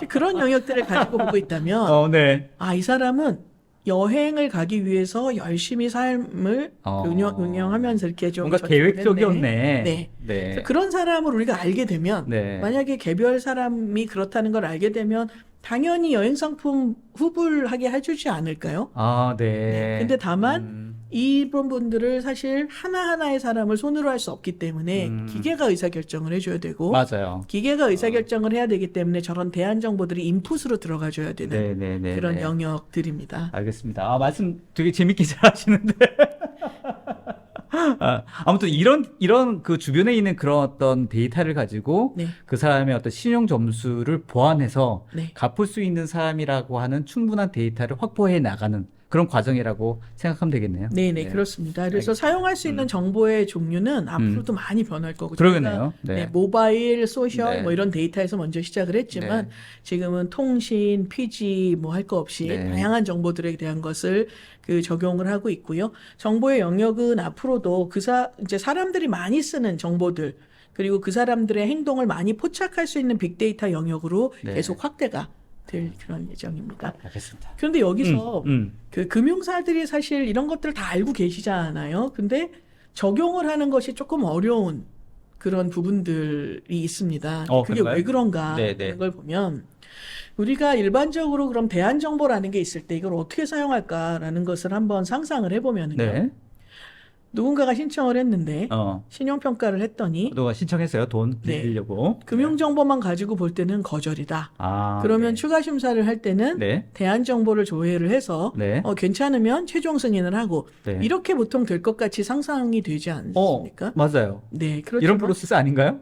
[SPEAKER 2] 그런 영역들을 가지고 보고 있다면
[SPEAKER 1] 네.
[SPEAKER 2] 이 사람은 여행을 가기 위해서 열심히 삶을 운영하면서 이렇게 좀
[SPEAKER 1] 뭔가
[SPEAKER 2] 저축을
[SPEAKER 1] 계획적이었네.
[SPEAKER 2] 네.
[SPEAKER 1] 네.
[SPEAKER 2] 그래서 그런 사람을 우리가 알게 되면
[SPEAKER 1] 네.
[SPEAKER 2] 만약에 개별 사람이 그렇다는 걸 알게 되면 당연히 여행 상품 후불하게 해주지 않을까요?
[SPEAKER 1] 네.
[SPEAKER 2] 네. 근데 다만 이런 분들을 사실 하나하나의 사람을 손으로 할 수 없기 때문에 기계가 의사결정을 해줘야 되고
[SPEAKER 1] 맞아요.
[SPEAKER 2] 기계가 의사결정을 해야 되기 때문에 저런 대안 정보들이 인풋으로 들어가줘야 되는
[SPEAKER 1] 네,
[SPEAKER 2] 그런
[SPEAKER 1] 네.
[SPEAKER 2] 영역들입니다.
[SPEAKER 1] 알겠습니다. 말씀 되게 재밌게 잘 하시는데. 아무튼 이런 그 주변에 있는 그런 어떤 데이터를 가지고
[SPEAKER 2] 네.
[SPEAKER 1] 그 사람의 어떤 신용 점수를 보완해서
[SPEAKER 2] 네.
[SPEAKER 1] 갚을 수 있는 사람이라고 하는 충분한 데이터를 확보해 나가는 그런 과정이라고 생각하면 되겠네요.
[SPEAKER 2] 네네, 그렇습니다. 그래서 사용할 수 있는 정보의 종류는 앞으로도 많이 변할 거고.
[SPEAKER 1] 그러겠네요.
[SPEAKER 2] 저희가
[SPEAKER 1] 네.
[SPEAKER 2] 모바일, 소셜
[SPEAKER 1] 네.
[SPEAKER 2] 뭐 이런 데이터에서 먼저 시작을 했지만 지금은 통신, PG 뭐 할 거 없이 다양한 정보들에 대한 것을 그 적용을 하고 있고요. 정보의 영역은 앞으로도 이제 사람들이 많이 쓰는 정보들 그리고 그 사람들의 행동을 많이 포착할 수 있는 빅데이터 영역으로 계속 확대가 될 그런 예정입니다.
[SPEAKER 1] 알겠습니다.
[SPEAKER 2] 그런데 여기서 그 금융사들이 사실 이런 것들을 다 알고 계시잖아요. 근데 적용을 하는 것이 조금 어려운 그런 부분들이 있습니다. 그게
[SPEAKER 1] 그런가요?
[SPEAKER 2] 왜 그런가
[SPEAKER 1] 네네.
[SPEAKER 2] 하는 걸 보면 우리가 일반적으로 그럼 대안정보라는 게 있을 때 이걸 어떻게 사용할까라는 것을 한번 상상을 해보면요.
[SPEAKER 1] 네.
[SPEAKER 2] 누군가가 신청을 했는데
[SPEAKER 1] 어.
[SPEAKER 2] 신용평가를 했더니
[SPEAKER 1] 너가 신청했어요. 돈
[SPEAKER 2] 네.
[SPEAKER 1] 빌리려고.
[SPEAKER 2] 금융정보만 가지고 볼 때는 거절이다.
[SPEAKER 1] 아,
[SPEAKER 2] 그러면
[SPEAKER 1] 네.
[SPEAKER 2] 추가 심사를 할 때는
[SPEAKER 1] 네.
[SPEAKER 2] 대안정보를 조회를 해서
[SPEAKER 1] 네.
[SPEAKER 2] 괜찮으면 최종 승인을 하고
[SPEAKER 1] 네.
[SPEAKER 2] 이렇게 보통 될 것 같이 상상이 되지 않습니까?
[SPEAKER 1] 맞아요.
[SPEAKER 2] 네, 그렇죠.
[SPEAKER 1] 이런 프로세스 아닌가요?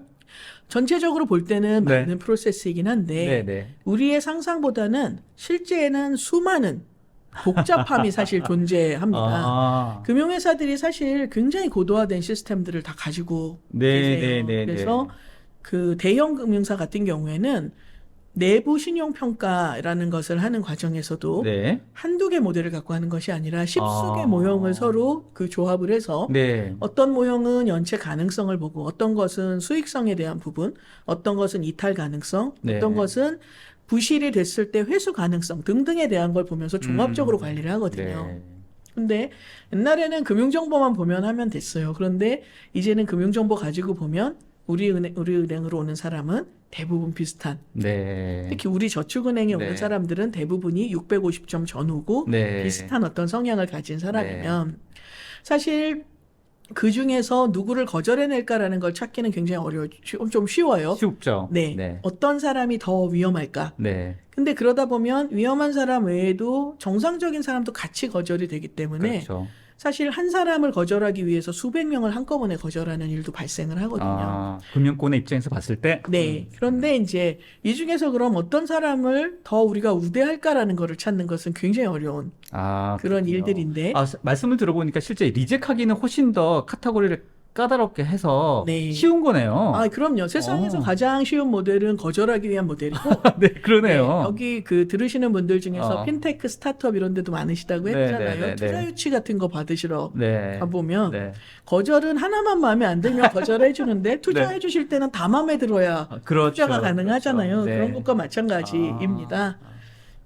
[SPEAKER 2] 전체적으로 볼 때는
[SPEAKER 1] 네.
[SPEAKER 2] 맞는 프로세스이긴 한데
[SPEAKER 1] 네, 네.
[SPEAKER 2] 우리의 상상보다는 실제에는 수많은 복잡함이 사실 존재합니다.
[SPEAKER 1] 아.
[SPEAKER 2] 금융회사들이 사실 굉장히 고도화된 시스템들을 다 가지고
[SPEAKER 1] 네,
[SPEAKER 2] 계세요.
[SPEAKER 1] 네, 네,
[SPEAKER 2] 그래서 그 대형 금융사 같은 경우에는 내부 신용평가라는 것을 하는 과정에서도
[SPEAKER 1] 네.
[SPEAKER 2] 한두 개 모델을 갖고 하는 것이 아니라 십수개
[SPEAKER 1] 아.
[SPEAKER 2] 모형을 서로 그 조합을 해서
[SPEAKER 1] 네.
[SPEAKER 2] 어떤 모형은 연체 가능성을 보고 어떤 것은 수익성에 대한 부분, 어떤 것은 이탈 가능성,
[SPEAKER 1] 네.
[SPEAKER 2] 어떤 것은 부실이 됐을 때 회수 가능성 등등에 대한 걸 보면서 종합적으로 관리를 하거든요.
[SPEAKER 1] 네.
[SPEAKER 2] 근데 옛날에는 금융정보만 보면 하면 됐어요. 그런데 이제는 금융정보 가지고 보면 우리 은행으로 오는 사람은 대부분 비슷한.
[SPEAKER 1] 네.
[SPEAKER 2] 특히 우리 저축은행에
[SPEAKER 1] 네.
[SPEAKER 2] 오는 사람들은 대부분이 650점 전후고
[SPEAKER 1] 네.
[SPEAKER 2] 비슷한 어떤 성향을 가진 사람이면 사실 그 중에서 누구를 거절해낼까라는 걸 찾기는 굉장히 좀 쉬워요.
[SPEAKER 1] 쉽죠.
[SPEAKER 2] 네.
[SPEAKER 1] 네.
[SPEAKER 2] 어떤 사람이 더 위험할까?
[SPEAKER 1] 네.
[SPEAKER 2] 근데 그러다 보면 위험한 사람 외에도 정상적인 사람도 같이 거절이 되기 때문에
[SPEAKER 1] 그렇죠.
[SPEAKER 2] 사실 한 사람을 거절하기 위해서 수백 명을 한꺼번에 거절하는 일도 발생을 하거든요.
[SPEAKER 1] 아, 금융권의 입장에서 봤을 때.
[SPEAKER 2] 네. 그런데 이제 이 중에서 그럼 어떤 사람을 더 우리가 우대할까라는 거를 찾는 것은 굉장히 어려운
[SPEAKER 1] 아,
[SPEAKER 2] 그런
[SPEAKER 1] 그렇군요.
[SPEAKER 2] 일들인데.
[SPEAKER 1] 말씀을 들어보니까 실제 리젝하기는 훨씬 더 카테고리를 까다롭게 해서
[SPEAKER 2] 네.
[SPEAKER 1] 쉬운 거네요.
[SPEAKER 2] 그럼요. 세상에서
[SPEAKER 1] 어.
[SPEAKER 2] 가장 쉬운 모델은 거절하기 위한 모델이고.
[SPEAKER 1] 네, 그러네요.
[SPEAKER 2] 여기 그 들으시는 분들 중에서 핀테크 스타트업 이런 데도 많으시다고
[SPEAKER 1] 네,
[SPEAKER 2] 했잖아요.
[SPEAKER 1] 네, 네,
[SPEAKER 2] 투자
[SPEAKER 1] 네.
[SPEAKER 2] 유치 같은 거 받으시러
[SPEAKER 1] 네.
[SPEAKER 2] 가보면
[SPEAKER 1] 네.
[SPEAKER 2] 거절은 하나만 마음에 안 들면 거절해 주는데 투자해 주실 때는 다 마음에 들어야
[SPEAKER 1] 그렇죠.
[SPEAKER 2] 투자가 가능하잖아요.
[SPEAKER 1] 그렇죠. 네.
[SPEAKER 2] 그런 것과 마찬가지입니다.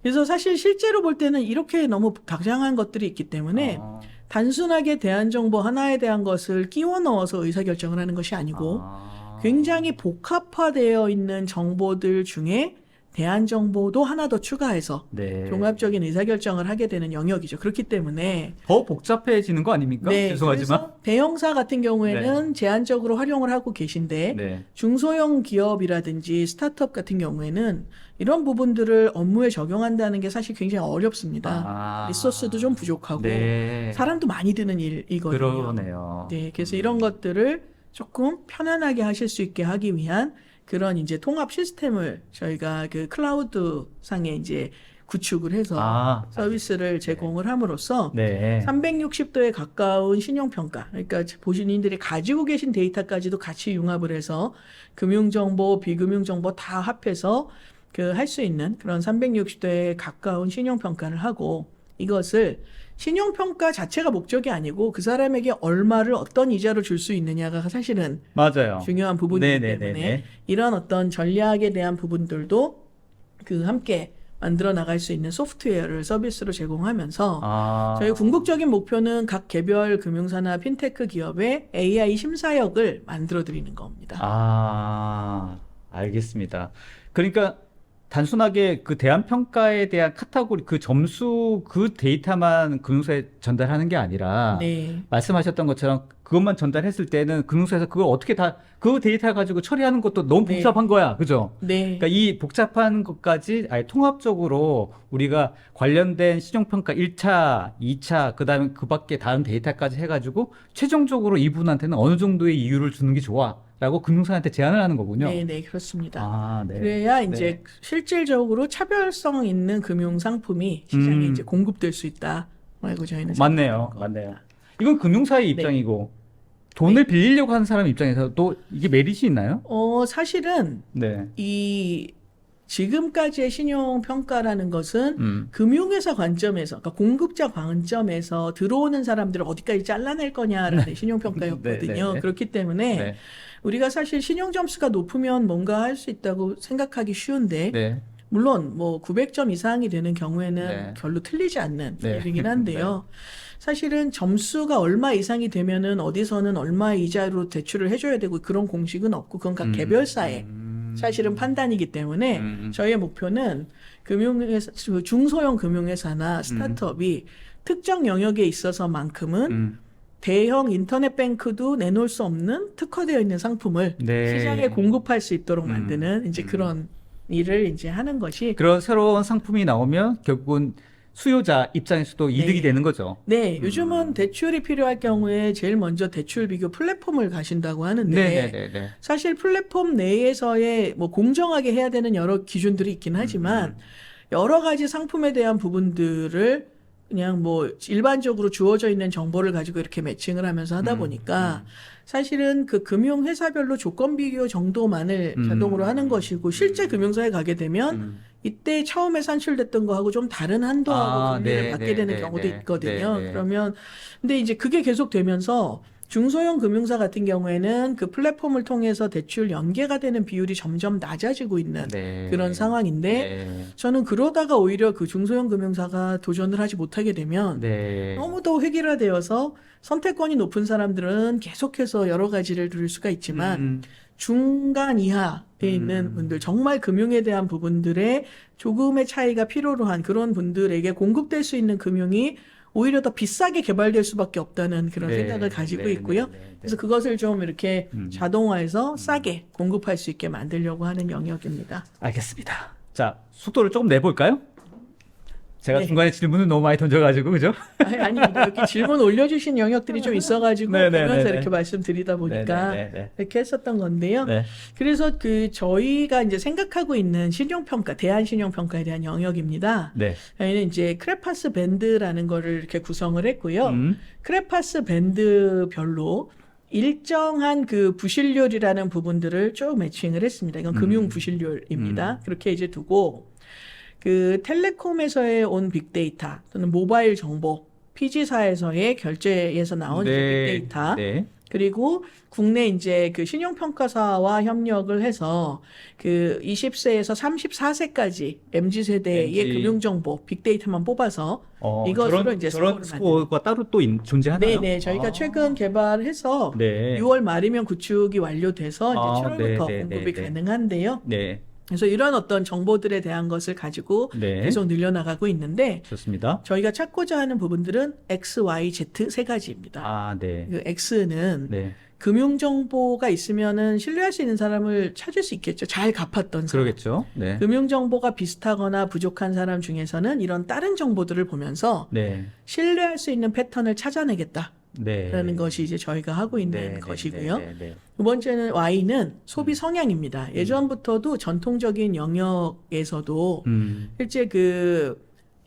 [SPEAKER 2] 그래서 사실 실제로 볼 때는 이렇게 너무 다양한 것들이 있기 때문에 단순하게 대안정보 하나에 대한 것을 끼워 넣어서 의사결정을 하는 것이 아니고 굉장히 복합화되어 있는 정보들 중에 대안정보도 하나 더 추가해서
[SPEAKER 1] 네.
[SPEAKER 2] 종합적인 의사결정을 하게 되는 영역이죠. 그렇기 때문에
[SPEAKER 1] 더 복잡해지는 거 아닙니까? 죄송하지만.
[SPEAKER 2] 그래서 대형사 같은 경우에는 제한적으로 활용을 하고 계신데
[SPEAKER 1] 네.
[SPEAKER 2] 중소형 기업이라든지 스타트업 같은 경우에는 이런 부분들을 업무에 적용한다는 게 사실 굉장히 어렵습니다. 리소스도 좀 부족하고
[SPEAKER 1] 네.
[SPEAKER 2] 사람도 많이 드는 일이거든요.
[SPEAKER 1] 그러네요.
[SPEAKER 2] 네, 그래서 이런 것들을 조금 편안하게 하실 수 있게 하기 위한 그런 이제 통합 시스템을 저희가 그 클라우드 상에 이제 구축을 해서 서비스를 제공을 함으로써
[SPEAKER 1] 네.
[SPEAKER 2] 360도에 가까운 신용평가, 그러니까 보시는들이 가지고 계신 데이터까지도 같이 융합을 해서 금융정보, 비금융정보 다 합해서 그 할 수 있는 그런 360도에 가까운 신용평가를 하고 이것을 신용평가 자체가 목적이 아니고 그 사람에게 얼마를 어떤 이자로 줄 수 있느냐가 사실은
[SPEAKER 1] 맞아요.
[SPEAKER 2] 중요한 부분이기
[SPEAKER 1] 네네네네.
[SPEAKER 2] 때문에 이런 어떤 전략에 대한 부분들도 그 함께 만들어 나갈 수 있는 소프트웨어를 서비스로 제공하면서 저희 궁극적인 목표는 각 개별 금융사나 핀테크 기업의 AI 심사역을 만들어 드리는 겁니다.
[SPEAKER 1] 알겠습니다. 그러니까 단순하게 그 대안평가에 대한 카테고리, 그 점수, 그 데이터만 금융사에 전달하는 게 아니라
[SPEAKER 2] 네.
[SPEAKER 1] 말씀하셨던 것처럼 그것만 전달했을 때는 금융사에서 그걸 어떻게 그 데이터 가지고 처리하는 것도 너무
[SPEAKER 2] 네.
[SPEAKER 1] 복잡한 거야. 그죠?
[SPEAKER 2] 네.
[SPEAKER 1] 그러니까 이 복잡한 것까지 아예 통합적으로 우리가 관련된 신용평가 1차, 2차, 그 다음에 그 밖에 다른 데이터까지 해가지고 최종적으로 이분한테는 어느 정도의 이유를 주는 게 좋아. 라고 금융사한테 제안을 하는 거군요.
[SPEAKER 2] 네, 네, 그렇습니다.
[SPEAKER 1] 네.
[SPEAKER 2] 그래야 이제 실질적으로 차별성 있는 금융 상품이 시장에 이제 공급될 수 있다라고 저희는
[SPEAKER 1] 맞네요. 이건 금융사의 입장이고 돈을 빌리려고 하는 사람 입장에서도 이게 메리트 있나요?
[SPEAKER 2] 사실은 이 지금까지의 신용평가라는 것은 금융회사 관점에서, 그러니까 공급자 관점에서 들어오는 사람들을 어디까지 잘라낼 거냐라는 신용평가였거든요. 그렇기 때문에 우리가 사실 신용점수가 높으면 뭔가 할 수 있다고 생각하기 쉬운데 물론 뭐 900점 이상이 되는 경우에는 별로 틀리지 않는 일이긴 한데요. 사실은 점수가 얼마 이상이 되면은 어디서는 얼마 이자로 대출을 해줘야 되고 그런 공식은 없고 그건 각 개별사의 사실은 판단이기 때문에 저희의 목표는 금융회사, 중소형 금융회사나 스타트업이 특정 영역에 있어서만큼은 대형 인터넷 뱅크도 내놓을 수 없는 특화되어 있는 상품을
[SPEAKER 1] 네.
[SPEAKER 2] 시장에 공급할 수 있도록 만드는 이제 그런 일을 이제 하는 것이
[SPEAKER 1] 그런 새로운 상품이 나오면 결국은 수요자 입장에서도 이득이 되는 거죠.
[SPEAKER 2] 네, 요즘은 대출이 필요할 경우에 제일 먼저 대출 비교 플랫폼을 가신다고 하는데
[SPEAKER 1] 네네네.
[SPEAKER 2] 사실 플랫폼 내에서의 뭐 공정하게 해야 되는 여러 기준들이 있긴 하지만 여러 가지 상품에 대한 부분들을 그냥 뭐 일반적으로 주어져 있는 정보를 가지고 이렇게 매칭을 하면서 하다 보니까 사실은 그 금융회사별로 조건 비교 정도만을 자동으로 하는 것이고 실제 금융사에 가게 되면 이때 처음에 산출됐던 거하고 좀 다른 한도하고 금리를 받게 되는 경우도 있거든요. 그러면 근데 이제 그게 계속 되면서 중소형 금융사 같은 경우에는 그 플랫폼을 통해서 대출 연계가 되는 비율이 점점 낮아지고 있는 그런 상황인데 저는 그러다가 오히려 그 중소형 금융사가 도전을 하지 못하게 되면 너무 더 획일화되어서 선택권이 높은 사람들은 계속해서 여러 가지를 누릴 수가 있지만 중간 이하에 있는 분들, 정말 금융에 대한 부분들에 조금의 차이가 필요로 한 그런 분들에게 공급될 수 있는 금융이 오히려 더 비싸게 개발될 수밖에 없다는 그런 생각을 가지고 있고요. 그래서 그것을 좀 이렇게 자동화해서 싸게 공급할 수 있게 만들려고 하는 영역입니다.
[SPEAKER 1] 알겠습니다. 자, 속도를 조금 내볼까요? 제가
[SPEAKER 2] 네.
[SPEAKER 1] 중간에 질문을 너무 많이 던져가지고, 그죠?
[SPEAKER 2] 아니, 이렇게 질문 올려주신 영역들이 좀 있어가지고
[SPEAKER 1] 네네네네.
[SPEAKER 2] 보면서 이렇게 말씀드리다 보니까
[SPEAKER 1] 네네네네.
[SPEAKER 2] 이렇게 했었던 건데요.
[SPEAKER 1] 네.
[SPEAKER 2] 그래서 그 저희가 이제 생각하고 있는 신용평가, 대안 신용평가에 대한 영역입니다.
[SPEAKER 1] 네.
[SPEAKER 2] 저희는 이제 크레파스 밴드라는 거를 이렇게 구성을 했고요. 크레파스 밴드별로 일정한 그 부실률이라는 부분들을 쭉 매칭을 했습니다. 이건 금융 부실률입니다. 그렇게 이제 두고 그 텔레콤에서의 온 빅데이터 또는 모바일 정보, PG사에서의 결제에서 나온 이제 빅데이터, 그리고 국내 이제 그 신용평가사와 협력을 해서 그 20세에서 34세까지 MZ세대의 금융정보, 빅데이터만 뽑아서 이것으로 이제
[SPEAKER 1] 저런 스코어가 따로 또 존재하나요?
[SPEAKER 2] 네네. 저희가 최근 개발해서
[SPEAKER 1] 네.
[SPEAKER 2] 6월 말이면 구축이 완료돼서 이제 7월부터
[SPEAKER 1] 네,
[SPEAKER 2] 공급이
[SPEAKER 1] 네.
[SPEAKER 2] 가능한데요.
[SPEAKER 1] 네.
[SPEAKER 2] 그래서 이런 어떤 정보들에 대한 것을 가지고 계속 늘려나가고 있는데
[SPEAKER 1] 좋습니다.
[SPEAKER 2] 저희가 찾고자 하는 부분들은 X, Y, Z 세 가지입니다.
[SPEAKER 1] 아, 네.
[SPEAKER 2] 그 X는
[SPEAKER 1] 네.
[SPEAKER 2] 금융 정보가 있으면은 신뢰할 수 있는 사람을 찾을 수 있겠죠. 잘 갚았던 사람.
[SPEAKER 1] 그러겠죠. 네.
[SPEAKER 2] 금융 정보가 비슷하거나 부족한 사람 중에서는 이런 다른 정보들을 보면서
[SPEAKER 1] 네.
[SPEAKER 2] 신뢰할 수 있는 패턴을 찾아내겠다.
[SPEAKER 1] 네.
[SPEAKER 2] 라는 것이 이제 저희가 하고 있는
[SPEAKER 1] 네,
[SPEAKER 2] 것이고요.
[SPEAKER 1] 네.
[SPEAKER 2] 두 번째는 Y는 소비 성향입니다. 예전부터도 전통적인 영역에서도 실제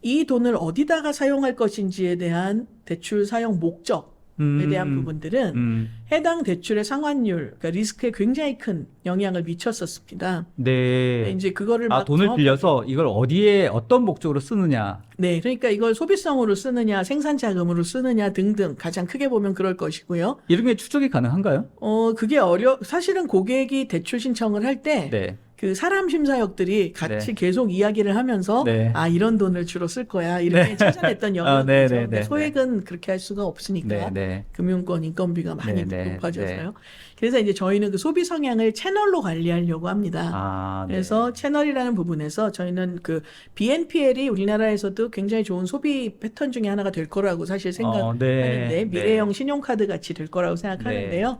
[SPEAKER 2] 이 돈을 어디다가 사용할 것인지에 대한 대출 사용 목적에 대한 부분들은 해당 대출의 상환율, 그러니까 리스크에 굉장히 큰 영향을 미쳤었습니다.
[SPEAKER 1] 네.
[SPEAKER 2] 이제 그거를
[SPEAKER 1] 아, 돈을 빌려서 이걸 어디에 어떤 목적으로 쓰느냐.
[SPEAKER 2] 네, 그러니까 이걸 소비성으로 쓰느냐, 생산 자금으로 쓰느냐 등등 가장 크게 보면 그럴 것이고요.
[SPEAKER 1] 이런 게 추적이 가능한가요?
[SPEAKER 2] 그게 사실은 고객이 대출 신청을 할 때
[SPEAKER 1] 네.
[SPEAKER 2] 그 사람 심사역들이 같이 계속 이야기를 하면서 아 이런 돈을 주로 쓸 거야 이렇게 찾아냈던 영역이죠. 소액은 그렇게 할 수가 없으니까 금융권 인건비가 많이 높아져서요. 그래서 이제 저희는 그 소비 성향을 채널로 관리하려고 합니다. 그래서 채널이라는 부분에서 저희는 그 BNPL이 우리나라에서도 굉장히 좋은 소비 패턴 중에 하나가 될 거라고 사실 생각하는데 미래형 신용카드 같이 될 거라고 생각하는데요.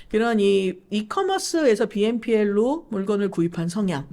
[SPEAKER 2] 그런 이커머스에서 BNPL로 물건을 구입한 성향,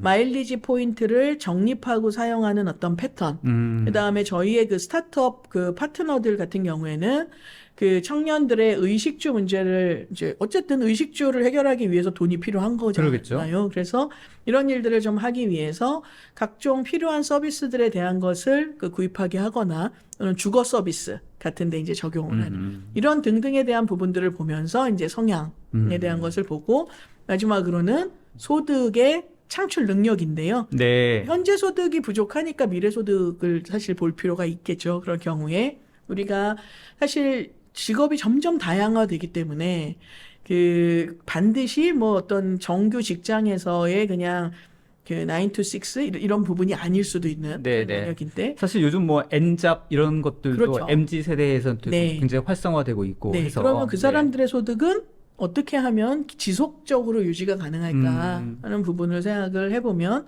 [SPEAKER 2] 마일리지 포인트를 적립하고 사용하는 어떤 패턴, 그다음에 저희의 그 스타트업 그 파트너들 같은 경우에는 그 청년들의 의식주 문제를 이제 어쨌든 의식주를 해결하기 위해서 돈이 필요한 거잖아요. 그래서 이런 일들을 좀 하기 위해서 각종 필요한 서비스들에 대한 것을 그 구입하게 하거나 또는 주거 서비스 같은 데 이제 적용을 하는 이런 등등에 대한 부분들을 보면서 이제 성향에 대한 것을 보고 마지막으로는 소득의 창출 능력인데요. 현재 소득이 부족하니까 미래 소득을 사실 볼 필요가 있겠죠. 그럴 경우에 우리가 사실 직업이 점점 다양화되기 때문에 그 반드시 뭐 어떤 정규 직장에서의 그냥 그 9 to 6 이런 부분이 아닐 수도 있는
[SPEAKER 1] 네,
[SPEAKER 2] 그런
[SPEAKER 1] 네.
[SPEAKER 2] 영역인데
[SPEAKER 1] 사실 요즘 뭐 N잡 이런 것들도
[SPEAKER 2] 그렇죠.
[SPEAKER 1] MZ 세대에서는
[SPEAKER 2] 네.
[SPEAKER 1] 굉장히 활성화되고 있고
[SPEAKER 2] 네,
[SPEAKER 1] 해서
[SPEAKER 2] 그러면 그 사람들의 소득은 어떻게 하면 지속적으로 유지가 가능할까 하는 부분을 생각을 해보면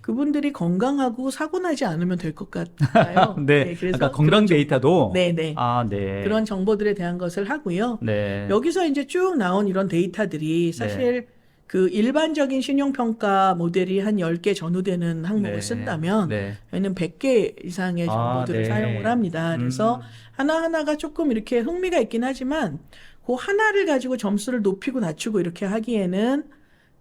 [SPEAKER 2] 그분들이 건강하고 사고 나지 않으면 될 것 같아요.
[SPEAKER 1] 네.
[SPEAKER 2] 그래서
[SPEAKER 1] 아까 건강
[SPEAKER 2] 그런
[SPEAKER 1] 데이터도
[SPEAKER 2] 네네.
[SPEAKER 1] 아, 네.
[SPEAKER 2] 그런 정보들에 대한 것을 하고요.
[SPEAKER 1] 네.
[SPEAKER 2] 여기서 이제 쭉 나온 이런 데이터들이 사실 그 일반적인 신용평가 모델이 한 10개 전후되는 항목을
[SPEAKER 1] 네.
[SPEAKER 2] 쓴다면
[SPEAKER 1] 네.
[SPEAKER 2] 저희는 100개 이상의 정보들을
[SPEAKER 1] 네.
[SPEAKER 2] 사용을 합니다. 그래서 하나하나가 조금 이렇게 흥미가 있긴 하지만 그 하나를 가지고 점수를 높이고 낮추고 이렇게 하기에는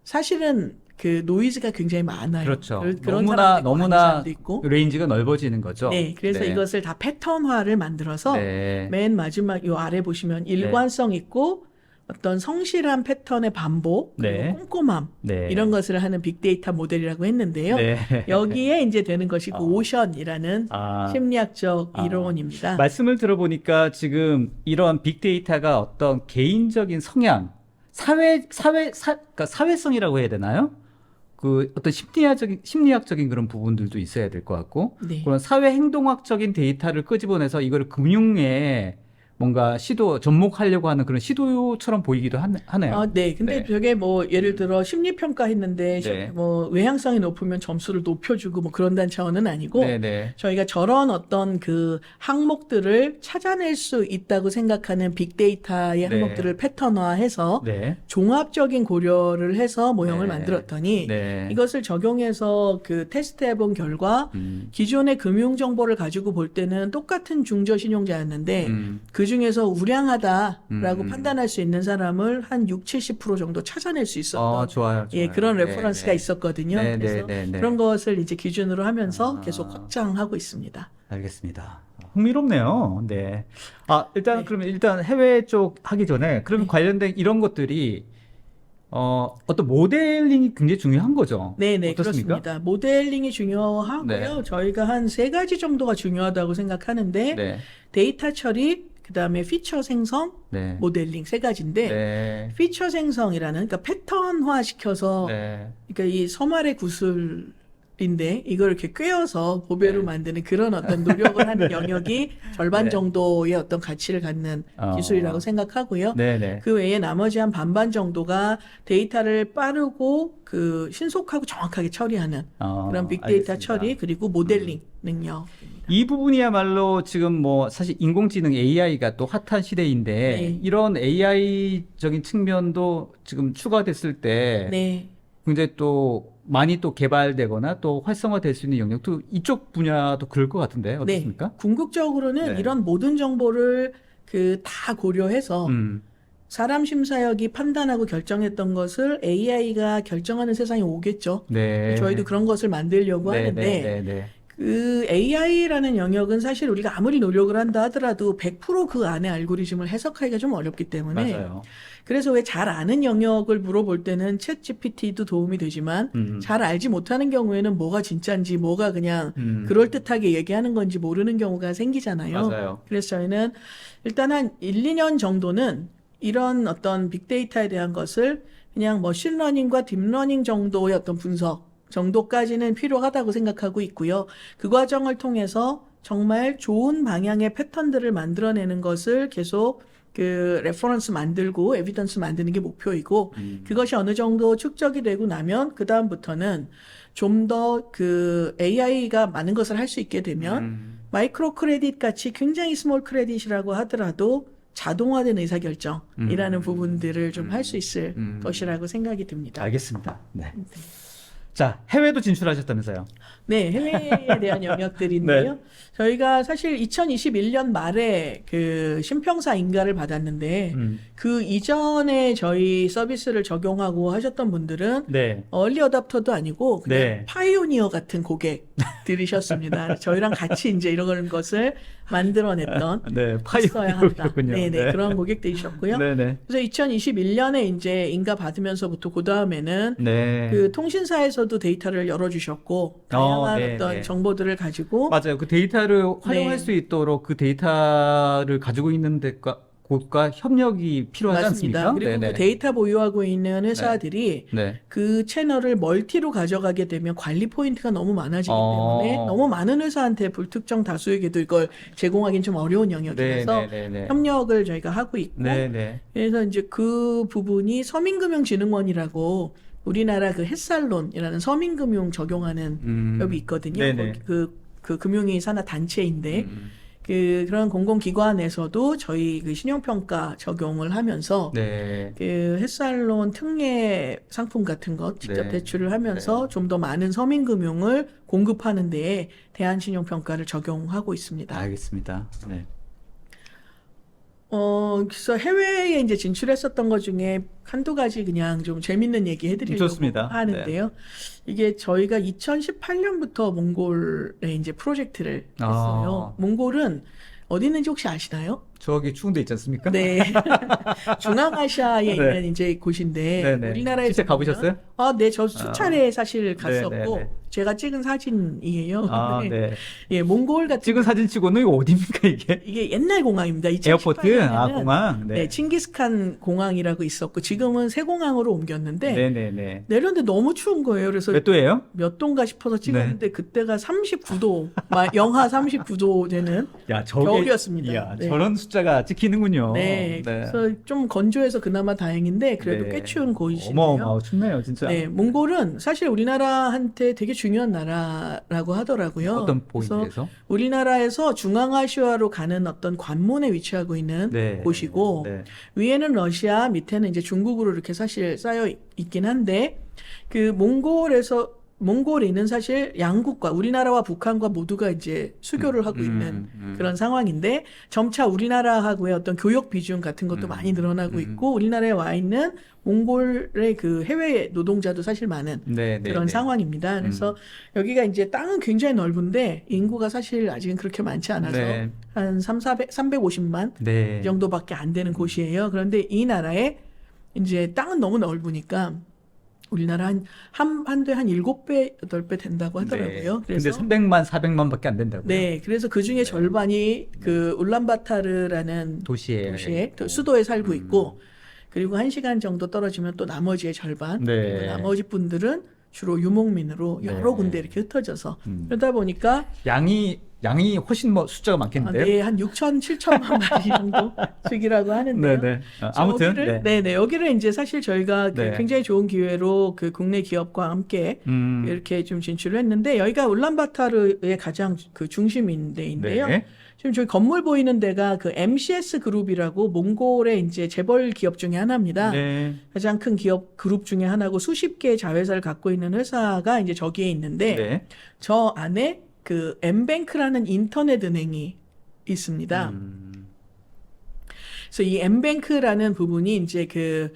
[SPEAKER 2] 사실은 그 노이즈가 굉장히 많아요.
[SPEAKER 1] 그렇죠.
[SPEAKER 2] 그런
[SPEAKER 1] 너무나
[SPEAKER 2] 사람도 있고 아닌
[SPEAKER 1] 너무나
[SPEAKER 2] 사람도 있고.
[SPEAKER 1] 레인지가 넓어지는 거죠.
[SPEAKER 2] 네, 그래서
[SPEAKER 1] 네.
[SPEAKER 2] 이것을 다 패턴화를 만들어서
[SPEAKER 1] 네.
[SPEAKER 2] 맨 마지막 요 아래 보시면 일관성 있고 어떤 성실한 패턴의 반복 그리고
[SPEAKER 1] 네.
[SPEAKER 2] 꼼꼼함
[SPEAKER 1] 네.
[SPEAKER 2] 이런 것을 하는 빅데이터 모델이라고 했는데요.
[SPEAKER 1] 네.
[SPEAKER 2] 여기에 이제 되는 것이 그 오션이라는
[SPEAKER 1] 아.
[SPEAKER 2] 심리학적
[SPEAKER 1] 아.
[SPEAKER 2] 이론입니다.
[SPEAKER 1] 말씀을 들어보니까 지금 이런 빅데이터가 어떤 개인적인 성향, 그러니까 사회성이라고 해야 되나요? 그 어떤 심리학적인 그런 부분들도 있어야 될 것 같고,
[SPEAKER 2] 네.
[SPEAKER 1] 그런 사회 행동학적인 데이터를 끄집어내서 이거를 금융에 뭔가 접목하려고 하는 그런 시도처럼 보이기도 하네요.
[SPEAKER 2] 네. 근데
[SPEAKER 1] 네.
[SPEAKER 2] 저게 뭐 예를 들어 심리평가 했는데
[SPEAKER 1] 네.
[SPEAKER 2] 뭐 외향성이 높으면 점수를 높여주고 뭐 그런다는 차원은 아니고
[SPEAKER 1] 네네.
[SPEAKER 2] 저희가 저런 어떤 그 항목들을 찾아낼 수 있다고 생각하는 빅데이터의
[SPEAKER 1] 네.
[SPEAKER 2] 항목들을 패턴화해서
[SPEAKER 1] 네.
[SPEAKER 2] 종합적인 고려를 해서 모형을
[SPEAKER 1] 네.
[SPEAKER 2] 만들었더니
[SPEAKER 1] 네.
[SPEAKER 2] 이것을 적용해서 그 테스트해 본 결과 기존의 금융 정보를 가지고 볼 때는 똑같은 중저 신용자였는데 그 중에서 우량하다라고 판단할 수 있는 사람을 한 60-70% 정도 찾아낼 수 있었던
[SPEAKER 1] 좋아요.
[SPEAKER 2] 예, 그런
[SPEAKER 1] 네,
[SPEAKER 2] 레퍼런스가
[SPEAKER 1] 네.
[SPEAKER 2] 있었거든요.
[SPEAKER 1] 네,
[SPEAKER 2] 그래서
[SPEAKER 1] 네, 네, 네.
[SPEAKER 2] 그런 것을 이제 기준으로 하면서
[SPEAKER 1] 아.
[SPEAKER 2] 계속 확장하고 있습니다.
[SPEAKER 1] 알겠습니다. 흥미롭네요. 네. 일단
[SPEAKER 2] 네.
[SPEAKER 1] 그러면 일단 해외 쪽 하기 전에 그러면
[SPEAKER 2] 네.
[SPEAKER 1] 관련된 이런 것들이 어떤 모델링이 굉장히 중요한 거죠.
[SPEAKER 2] 네네,
[SPEAKER 1] 어떻습니까?
[SPEAKER 2] 그렇습니다. 모델링이 중요하고요.
[SPEAKER 1] 네.
[SPEAKER 2] 저희가 한 3가지 정도가 중요하다고 생각하는데
[SPEAKER 1] 네.
[SPEAKER 2] 데이터 처리, 그 다음에 피처 생성,
[SPEAKER 1] 네.
[SPEAKER 2] 모델링 3가지인데
[SPEAKER 1] 네.
[SPEAKER 2] 피처 생성이라는 그러니까 패턴화 시켜서
[SPEAKER 1] 네.
[SPEAKER 2] 그러니까 이 섬알의 구슬인데 이걸 이렇게 꿰어서 보배로
[SPEAKER 1] 네.
[SPEAKER 2] 만드는 그런 어떤 노력을 하는 영역이 절반
[SPEAKER 1] 네.
[SPEAKER 2] 정도의 어떤 가치를 갖는 기술이라고 생각하고요.
[SPEAKER 1] 네네.
[SPEAKER 2] 그 외에 나머지 한 반반 정도가 데이터를 빠르고 그 신속하고 정확하게 처리하는 그런 빅데이터
[SPEAKER 1] 알겠습니다.
[SPEAKER 2] 처리 그리고 모델링 능력입니다.
[SPEAKER 1] 이 부분이야말로 지금 뭐 사실 인공지능 AI가 또 핫한 시대인데
[SPEAKER 2] 네.
[SPEAKER 1] 이런 AI적인 측면도 지금 추가됐을 때
[SPEAKER 2] 네.
[SPEAKER 1] 굉장히 또 많이 또 개발되거나 또 활성화될 수 있는 영역도 이쪽 분야도 그럴 것 같은데 어떻습니까?
[SPEAKER 2] 네. 궁극적으로는
[SPEAKER 1] 네.
[SPEAKER 2] 이런 모든 정보를 그 다 고려해서 사람 심사역이 판단하고 결정했던 것을 AI가 결정하는 세상이 오겠죠.
[SPEAKER 1] 네.
[SPEAKER 2] 저희도 그런 것을 만들려고 하는데
[SPEAKER 1] 네.
[SPEAKER 2] 그 AI라는 영역은 사실 우리가 아무리 노력을 한다 하더라도 100% 그 안에 알고리즘을 해석하기가 좀 어렵기 때문에
[SPEAKER 1] 맞아요.
[SPEAKER 2] 그래서 왜 잘 아는 영역을 물어볼 때는 챗 GPT도 도움이 되지만 잘 알지 못하는 경우에는 뭐가 진짜인지 뭐가 그냥 그럴듯하게 얘기하는 건지 모르는 경우가 생기잖아요.
[SPEAKER 1] 맞아요.
[SPEAKER 2] 그래서 저희는 일단 한 1-2년 정도는 이런 어떤 빅데이터에 대한 것을 그냥 머신러닝과 딥러닝 정도의 어떤 분석 정도까지는 필요하다고 생각하고 있고요. 그 과정을 통해서 정말 좋은 방향의 패턴들을 만들어내는 것을 계속 그 레퍼런스 만들고 에비던스 만드는 게 목표이고 그것이 어느 정도 축적이 되고 나면 그 다음부터는 좀 더 그 AI가 많은 것을 할 수 있게 되면 마이크로 크레딧 같이 굉장히 스몰 크레딧이라고 하더라도 자동화된 의사결정이라는 부분들을 좀 할 수 있을 것이라고 생각이 듭니다.
[SPEAKER 1] 알겠습니다. 네. 자, 해외도 진출하셨다면서요?
[SPEAKER 2] 네, 해외에 대한 영역들인데요.
[SPEAKER 1] 네.
[SPEAKER 2] 저희가 사실 2021년 말에 그 신평사 인가를 받았는데 그 이전에 저희 서비스를 적용하고 하셨던 분들은
[SPEAKER 1] 네.
[SPEAKER 2] 얼리 어답터도 아니고 그냥
[SPEAKER 1] 네.
[SPEAKER 2] 파이오니어 같은 고객들이셨습니다. 저희랑 같이 이제 이런 것을 만들어냈던
[SPEAKER 1] 네,
[SPEAKER 2] 했어야 한다.
[SPEAKER 1] 파이어군요.
[SPEAKER 2] 네네, 그런 고객들이셨고요.
[SPEAKER 1] 네네.
[SPEAKER 2] 그래서 2021년에 이제 인가 받으면서부터 그 다음에는
[SPEAKER 1] 네.
[SPEAKER 2] 그 통신사에서도 데이터를 열어주셨고 다양한
[SPEAKER 1] 네,
[SPEAKER 2] 어떤
[SPEAKER 1] 네.
[SPEAKER 2] 정보들을 가지고
[SPEAKER 1] 맞아요. 그 데이터를 활용할
[SPEAKER 2] 네.
[SPEAKER 1] 수 있도록 그 데이터를 가지고 있는 데가 곳과 협력이 필요하지
[SPEAKER 2] 맞습니다.
[SPEAKER 1] 않습니까?
[SPEAKER 2] 그리고
[SPEAKER 1] 네네.
[SPEAKER 2] 그 데이터 보유하고 있는 회사들이
[SPEAKER 1] 네.
[SPEAKER 2] 그 채널을 멀티로 가져가게 되면 관리 포인트가 너무 많아지기 때문에
[SPEAKER 1] 어.
[SPEAKER 2] 너무 많은 회사한테 불특정 다수에게도 이걸 제공하기는 좀 어려운 영역이라서
[SPEAKER 1] 네네네.
[SPEAKER 2] 협력을 저희가 하고 있고
[SPEAKER 1] 네네.
[SPEAKER 2] 그래서 이제 그 부분이 서민금융진흥원이라고 우리나라 그 햇살론이라는 서민금융 적용하는 법이 있거든요.
[SPEAKER 1] 네네.
[SPEAKER 2] 그 금융위 산하 단체인데
[SPEAKER 1] 음.
[SPEAKER 2] 그런 공공기관에서도 저희 그 신용평가 적용을 하면서
[SPEAKER 1] 네.
[SPEAKER 2] 그 햇살론 특례 상품 같은 것 직접
[SPEAKER 1] 네.
[SPEAKER 2] 대출을 하면서 좀 더 많은 서민금융을 공급하는 데에 대한신용평가를 적용하고 있습니다.
[SPEAKER 1] 알겠습니다. 네.
[SPEAKER 2] 그래서 해외에 이제 진출했었던 것 중에 한두 가지 그냥 좀 재밌는 얘기 해드리려고
[SPEAKER 1] 좋습니다.
[SPEAKER 2] 하는데요. 이게 저희가 2018년부터 몽골에 이제 프로젝트를 했어요. 몽골은 어디 있는지 혹시 아시나요?
[SPEAKER 1] 저기 추운 데 있지 않습니까?
[SPEAKER 2] 네. 중앙아시아에
[SPEAKER 1] 네.
[SPEAKER 2] 있는 이제 곳인데
[SPEAKER 1] 네네.
[SPEAKER 2] 우리나라에
[SPEAKER 1] 실제 가보셨어요?
[SPEAKER 2] 네, 저 수차례 사실 갔었고
[SPEAKER 1] 네네네.
[SPEAKER 2] 제가 찍은 사진이에요.
[SPEAKER 1] 아,
[SPEAKER 2] 네.
[SPEAKER 1] 네.
[SPEAKER 2] 예, 몽골 같은
[SPEAKER 1] 찍은 사진 치고는 이거 어디입니까, 이게?
[SPEAKER 2] 이게 옛날 공항입니다.
[SPEAKER 1] 에어포트?
[SPEAKER 2] 2018년에는
[SPEAKER 1] 공항?
[SPEAKER 2] 네, 칭기스칸 공항이라고 있었고 지금은 새 공항으로 옮겼는데
[SPEAKER 1] 네네네.
[SPEAKER 2] 내렸는데 너무 추운 거예요. 그래서
[SPEAKER 1] 몇 도예요?
[SPEAKER 2] 몇 도인가 싶어서 찍었는데
[SPEAKER 1] 네.
[SPEAKER 2] 그때가 39도, 영하 39도 되는
[SPEAKER 1] 야, 저게.
[SPEAKER 2] 겨울이었습니다.
[SPEAKER 1] 야,
[SPEAKER 2] 네.
[SPEAKER 1] 저런 숫자가 찍히는군요.
[SPEAKER 2] 네, 그래서 좀 건조해서 그나마 다행인데 그래도
[SPEAKER 1] 네.
[SPEAKER 2] 꽤 추운 곳이신데요.
[SPEAKER 1] 어마어마 춥네요, 진짜.
[SPEAKER 2] 네, 몽골은 사실 우리나라한테 되게 중요한 나라라고 하더라고요.
[SPEAKER 1] 어떤
[SPEAKER 2] 그래서
[SPEAKER 1] 포인트에서?
[SPEAKER 2] 우리나라에서 중앙아시아로 가는 어떤 관문에 위치하고 있는
[SPEAKER 1] 네.
[SPEAKER 2] 곳이고
[SPEAKER 1] 네.
[SPEAKER 2] 위에는 러시아, 밑에는 이제 중국으로 이렇게 사실 쌓여 있긴 한데 그 몽골에는 사실 양국과 우리나라와 북한과 모두가 이제 수교를 하고 있는 그런 상황인데 점차 우리나라하고의 어떤 교역 비중 같은 것도 많이 늘어나고 있고 우리나라에 와 있는 몽골의 그 해외 노동자도 사실 많은
[SPEAKER 1] 네, 네,
[SPEAKER 2] 그런
[SPEAKER 1] 네.
[SPEAKER 2] 상황입니다. 그래서 여기가 이제 땅은 굉장히 넓은데 인구가 사실 아직은 그렇게 많지 않아서
[SPEAKER 1] 네.
[SPEAKER 2] 한 350만
[SPEAKER 1] 네.
[SPEAKER 2] 이 정도밖에 안 되는 곳이에요. 그런데 이 나라에 이제 땅은 너무 넓으니까 우리나라 한도에 한 7배, 8배 된다고 하더라고요.
[SPEAKER 1] 네.
[SPEAKER 2] 그래서
[SPEAKER 1] 근데 300만, 400만밖에 안 된다고요?
[SPEAKER 2] 네, 그래서 그 중에 절반이 그 울란바타르라는
[SPEAKER 1] 도시에
[SPEAKER 2] 수도에 살고 있고 그리고 1시간 정도 떨어지면 또 나머지의 절반
[SPEAKER 1] 네.
[SPEAKER 2] 그리고 나머지 분들은 주로 유목민으로 여러
[SPEAKER 1] 네.
[SPEAKER 2] 군데 이렇게 흩어져서 그러다 보니까
[SPEAKER 1] 양이 훨씬 숫자가 많겠는데요?
[SPEAKER 2] 네, 한 6천, 7천만 마리 정도 씩이라고 하는데요.
[SPEAKER 1] 네네. 아무튼
[SPEAKER 2] 여기를, 네네. 여기를 이제 사실 저희가 그
[SPEAKER 1] 네.
[SPEAKER 2] 굉장히 좋은 기회로 그 국내 기업과 함께 이렇게 좀 진출을 했는데 여기가 울란바타르의 가장 그 중심인데인데요.
[SPEAKER 1] 네.
[SPEAKER 2] 지금 저희 건물 보이는 데가 그 MCS 그룹이라고 몽골의 이제 재벌 기업 중에 하나입니다.
[SPEAKER 1] 네.
[SPEAKER 2] 가장 큰 기업 그룹 중에 하나고 수십 개의 자회사를 갖고 있는 회사가 이제 저기에 있는데
[SPEAKER 1] 네.
[SPEAKER 2] 저 안에 그 엠뱅크라는 인터넷 은행이 있습니다. 그래서 이 엠뱅크라는 부분이 이제 그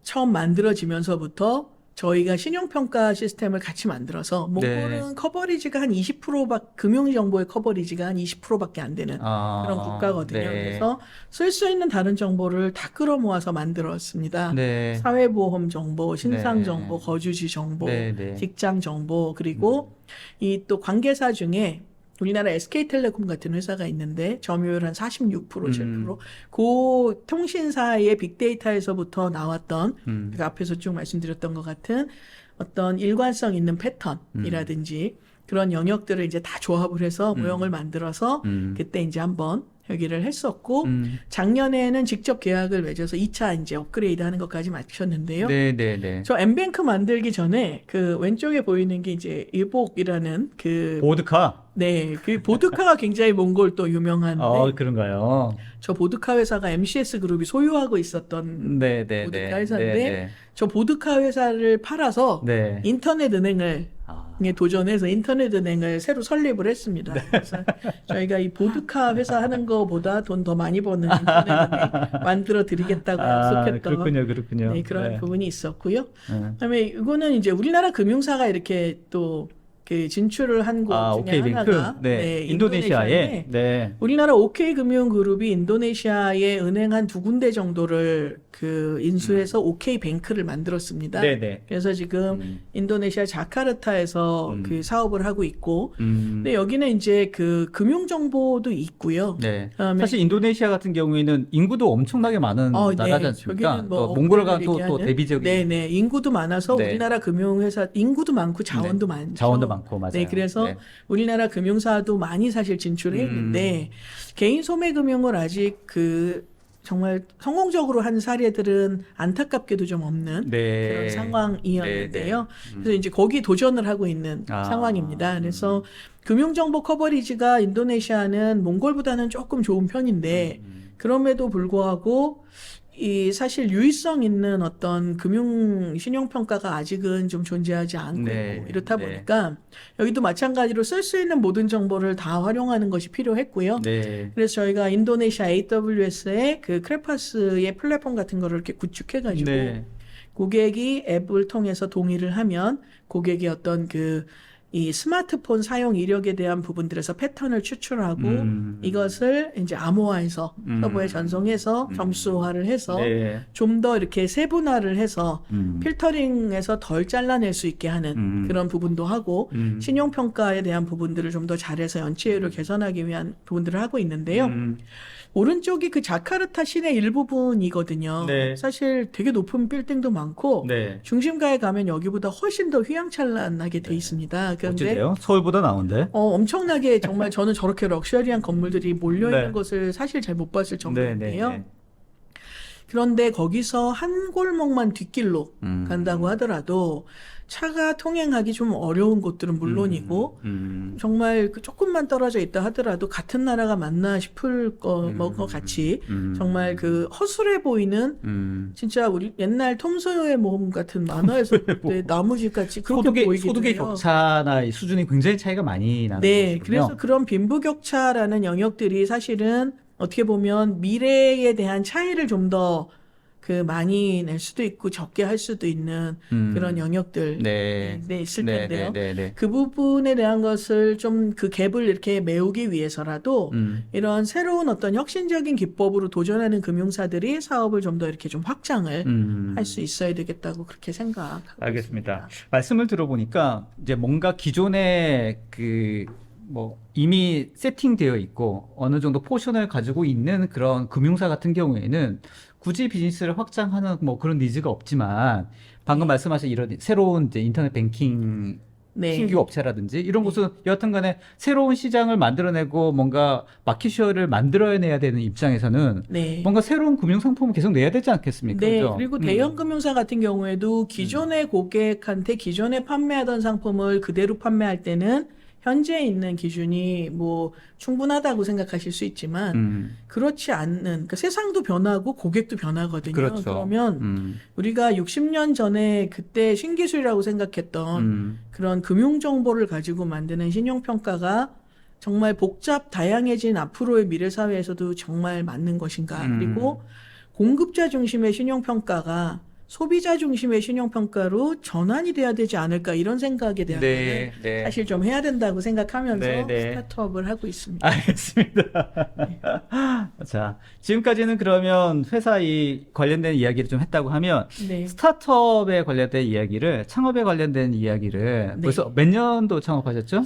[SPEAKER 2] 처음 만들어지면서부터 저희가 신용평가 시스템을 같이 만들어서 몽골은 커버리지가 한 20%밖에 금융정보의 커버리지가 한 20%밖에 안 되는 그런 국가거든요.
[SPEAKER 1] 네.
[SPEAKER 2] 그래서 쓸 수 있는 다른 정보를 다 끌어모아서 만들었습니다.
[SPEAKER 1] 네.
[SPEAKER 2] 사회보험 정보, 신상
[SPEAKER 1] 네.
[SPEAKER 2] 정보, 거주지 정보,
[SPEAKER 1] 네, 네.
[SPEAKER 2] 직장 정보 그리고 이 또 관계사 중에 우리나라 SK텔레콤 같은 회사가 있는데 점유율 한 46%, 7%. 그 통신사의 빅데이터에서부터 나왔던 그 앞에서 쭉 말씀드렸던 것 같은 어떤 일관성 있는 패턴이라든지 그런 영역들을 이제 다 조합을 해서 모형을 만들어서 그때 이제 한번 여기를 했었고 작년에는 직접 계약을 맺어서 2차 이제 업그레이드 하는 것까지 마쳤는데요.
[SPEAKER 1] 네.
[SPEAKER 2] 저 엠뱅크 만들기 전에 그 왼쪽에 보이는 게 이제 일복이라는 그
[SPEAKER 1] 보드카.
[SPEAKER 2] 네, 그 보드카가 굉장히 몽골 또 유명한데
[SPEAKER 1] 그런가요?
[SPEAKER 2] 저 보드카 회사가 MCS 그룹이 소유하고 있었던
[SPEAKER 1] 네.
[SPEAKER 2] 보드카 회사인데 저 보드카 회사를 팔아서
[SPEAKER 1] 네.
[SPEAKER 2] 인터넷 은행을 도전해서 인터넷 은행을 새로 설립을 했습니다. 그래서 저희가 이 보드카 회사 하는 거보다 돈 더 많이 버는 인터넷 은행 만들어 드리겠다고 약속했던
[SPEAKER 1] 그렇군요.
[SPEAKER 2] 네, 그런 부분이 있었고요. 그다음에 이거는 이제 우리나라 금융사가 이렇게 또 그 진출을 한 곳 중에
[SPEAKER 1] 오케이뱅크.
[SPEAKER 2] 하나가
[SPEAKER 1] 네.
[SPEAKER 2] 인도네시아에
[SPEAKER 1] 네.
[SPEAKER 2] 우리나라 OK금융그룹이 인도네시아에 은행 한 2군데 정도를 그 인수해서 OK 뱅크를 만들었습니다.
[SPEAKER 1] 네네.
[SPEAKER 2] 그래서 지금 인도네시아 자카르타에서 그 사업을 하고 있고, 근데 여기는 이제 그 금융 정보도 있고요.
[SPEAKER 1] 네.
[SPEAKER 2] 그다음에
[SPEAKER 1] 사실 인도네시아 같은 경우에는 인구도 엄청나게 많은 나라지 않습니까?
[SPEAKER 2] 저기는 뭐
[SPEAKER 1] 또 몽골과 또
[SPEAKER 2] 얘기하는,
[SPEAKER 1] 대비적인
[SPEAKER 2] 네네, 인구도 많아서
[SPEAKER 1] 네.
[SPEAKER 2] 우리나라 금융회사 인구도 많고 자원도 많죠.
[SPEAKER 1] 자원도 많고 맞아요.
[SPEAKER 2] 네, 그래서
[SPEAKER 1] 네.
[SPEAKER 2] 우리나라 금융사도 많이 사실 진출해 있는데 개인 소매 금융을 아직 그 정말 성공적으로 한 사례들은 안타깝게도 좀 없는
[SPEAKER 1] 네.
[SPEAKER 2] 그런 상황이었는데요.
[SPEAKER 1] 네, 네.
[SPEAKER 2] 그래서 이제 거기 도전을 하고 있는 상황입니다. 그래서 금융정보 커버리지가 인도네시아는 몽골보다는 조금 좋은 편인데 그럼에도 불구하고 이 사실 유의성 있는 어떤 금융 신용평가가 아직은 좀 존재하지 않고
[SPEAKER 1] 네,
[SPEAKER 2] 있고 이렇다
[SPEAKER 1] 네.
[SPEAKER 2] 보니까 여기도 마찬가지로 쓸 수 있는 모든 정보를 다 활용하는 것이 필요했고요.
[SPEAKER 1] 네.
[SPEAKER 2] 그래서 저희가 인도네시아 AWS의 그 크레파스의 플랫폼 같은 거를 이렇게 구축해가지고
[SPEAKER 1] 네.
[SPEAKER 2] 고객이 앱을 통해서 동의를 하면 고객이 어떤 그 이 스마트폰 사용 이력에 대한 부분들에서 패턴을 추출하고 이것을 이제 암호화해서 서버에 전송해서 점수화를 해서
[SPEAKER 1] 네.
[SPEAKER 2] 좀 더 이렇게 세분화를 해서 필터링해서 덜 잘라낼 수 있게 하는 그런 부분도 하고 신용평가에 대한 부분들을 좀 더 잘해서 연체율을 개선하기 위한 부분들을 하고 있는데요. 오른쪽이 그 자카르타 시내 일부분이거든요.
[SPEAKER 1] 네.
[SPEAKER 2] 사실 되게 높은 빌딩도 많고
[SPEAKER 1] 네.
[SPEAKER 2] 중심가에 가면 여기보다 훨씬 더 휘황찬란하게 돼 있습니다. 그런데
[SPEAKER 1] 어찌돼요? 서울보다 나은데?
[SPEAKER 2] 엄청나게 정말 저는 저렇게 럭셔리한 건물들이 몰려 있는
[SPEAKER 1] 네.
[SPEAKER 2] 것을 사실 잘 못 봤을 정도인데요.
[SPEAKER 1] 네.
[SPEAKER 2] 그런데 거기서 한 골목만 뒷길로 간다고 하더라도 차가 통행하기 좀 어려운 곳들은 물론이고 정말 그 조금만 떨어져 있다 하더라도 같은 나라가 맞나 싶을 것 같이 정말 그 허술해 보이는 진짜 우리 옛날 톰 소여의 모험 같은 만화에서 때 나무집 같이 그렇게 보이기도
[SPEAKER 1] 소득의
[SPEAKER 2] 해요.
[SPEAKER 1] 격차나 이 수준이 굉장히 차이가 많이 나는
[SPEAKER 2] 네,
[SPEAKER 1] 것이군요.
[SPEAKER 2] 그래서 그런 빈부격차라는 영역들이 사실은 어떻게 보면 미래에 대한 차이를 좀 더 그 많이 낼 수도 있고 적게 할 수도 있는 그런 영역들
[SPEAKER 1] 네.
[SPEAKER 2] 있을 텐데요.
[SPEAKER 1] 네.
[SPEAKER 2] 그 부분에 대한 것을 좀 그 갭을 이렇게 메우기 위해서라도 이런 새로운 어떤 혁신적인 기법으로 도전하는 금융사들이 사업을 좀 더 이렇게 좀 확장을 할 수 있어야 되겠다고 그렇게 생각하고
[SPEAKER 1] 알겠습니다.
[SPEAKER 2] 있습니다.
[SPEAKER 1] 말씀을 들어보니까 이제 뭔가 기존에 그 뭐 이미 세팅되어 있고 어느 정도 포션을 가지고 있는 그런 금융사 같은 경우에는 굳이 비즈니스를 확장하는 뭐 그런 니즈가 없지만 방금 말씀하신 이런 새로운 이제 인터넷 뱅킹
[SPEAKER 2] 네.
[SPEAKER 1] 신규 업체라든지 이런 곳은 여하튼간에 새로운 시장을 만들어내고 뭔가 마켓쉐어를 만들어내야 되는 입장에서는
[SPEAKER 2] 네.
[SPEAKER 1] 뭔가 새로운 금융 상품을 계속 내야 되지 않겠습니까?
[SPEAKER 2] 네,
[SPEAKER 1] 그죠?
[SPEAKER 2] 그리고 대형 금융사 같은 경우에도 기존의 고객한테 기존에 판매하던 상품을 그대로 판매할 때는 현재 있는 기준이 뭐 충분하다고 생각하실 수 있지만 그렇지 않는 그러니까 세상도 변하고 고객도 변하거든요.
[SPEAKER 1] 그렇죠.
[SPEAKER 2] 그러면 우리가 60년 전에 그때 신기술이라고 생각했던 그런 금융 정보를 가지고 만드는 신용평가가 정말 복잡 다양해진 앞으로의 미래 사회에서도 정말 맞는 것인가? 그리고 공급자 중심의 신용평가가 소비자 중심의 신용평가로 전환이 돼야 되지 않을까 이런 생각에 대한
[SPEAKER 1] 네,
[SPEAKER 2] 거는
[SPEAKER 1] 네.
[SPEAKER 2] 사실 좀 해야 된다고 생각하면서
[SPEAKER 1] 네, 네.
[SPEAKER 2] 스타트업을 하고 있습니다.
[SPEAKER 1] 알겠습니다. 자, 지금까지는 그러면 회사 이 관련된 이야기를 좀 했다고 하면
[SPEAKER 2] 네.
[SPEAKER 1] 스타트업에 관련된 이야기를 창업에 관련된 이야기를
[SPEAKER 2] 네.
[SPEAKER 1] 벌써 몇 년도 창업하셨죠?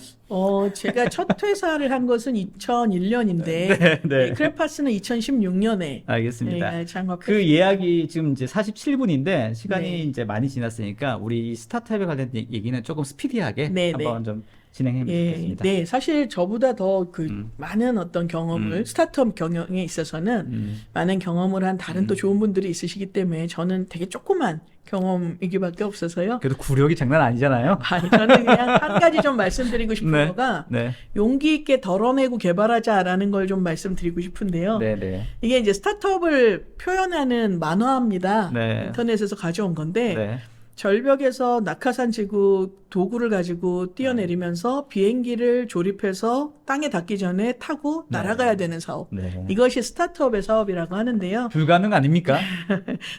[SPEAKER 2] 제가 첫 회사를 한 것은 2001년인데
[SPEAKER 1] 네.
[SPEAKER 2] 크레파스는 2016년에
[SPEAKER 1] 알겠습니다.
[SPEAKER 2] 창업했습니다.
[SPEAKER 1] 그 이야기 지금 이제 47분인데 시간이
[SPEAKER 2] 네.
[SPEAKER 1] 이제 많이 지났으니까 우리 스타트업에 관련된 얘기는 조금 스피디하게
[SPEAKER 2] 네,
[SPEAKER 1] 한번 좀 진행해 보겠습니다.
[SPEAKER 2] 네, 사실 저보다 더 그 많은 어떤 경험을 스타트업 경영에 있어서는 많은 경험을 한 다른 또 좋은 분들이 있으시기 때문에 저는 되게 조그만 경험이기밖에 없어서요.
[SPEAKER 1] 그래도 구력이 장난 아니잖아요.
[SPEAKER 2] 아니, 저는 그냥 한 가지 좀 말씀드리고 싶은
[SPEAKER 1] 네.
[SPEAKER 2] 거가
[SPEAKER 1] 네.
[SPEAKER 2] 용기 있게 덜어내고 개발하자라는 걸 좀 말씀드리고 싶은데요.
[SPEAKER 1] 네.
[SPEAKER 2] 이게 이제 스타트업을 표현하는 만화입니다.
[SPEAKER 1] 네.
[SPEAKER 2] 인터넷에서 가져온 건데
[SPEAKER 1] 네.
[SPEAKER 2] 절벽에서 낙하산 지구 도구를 가지고 뛰어내리면서 비행기를 조립해서 땅에 닿기 전에 타고 날아가야 되는 사업.
[SPEAKER 1] 네.
[SPEAKER 2] 이것이 스타트업의 사업이라고 하는데요.
[SPEAKER 1] 불가능 아닙니까?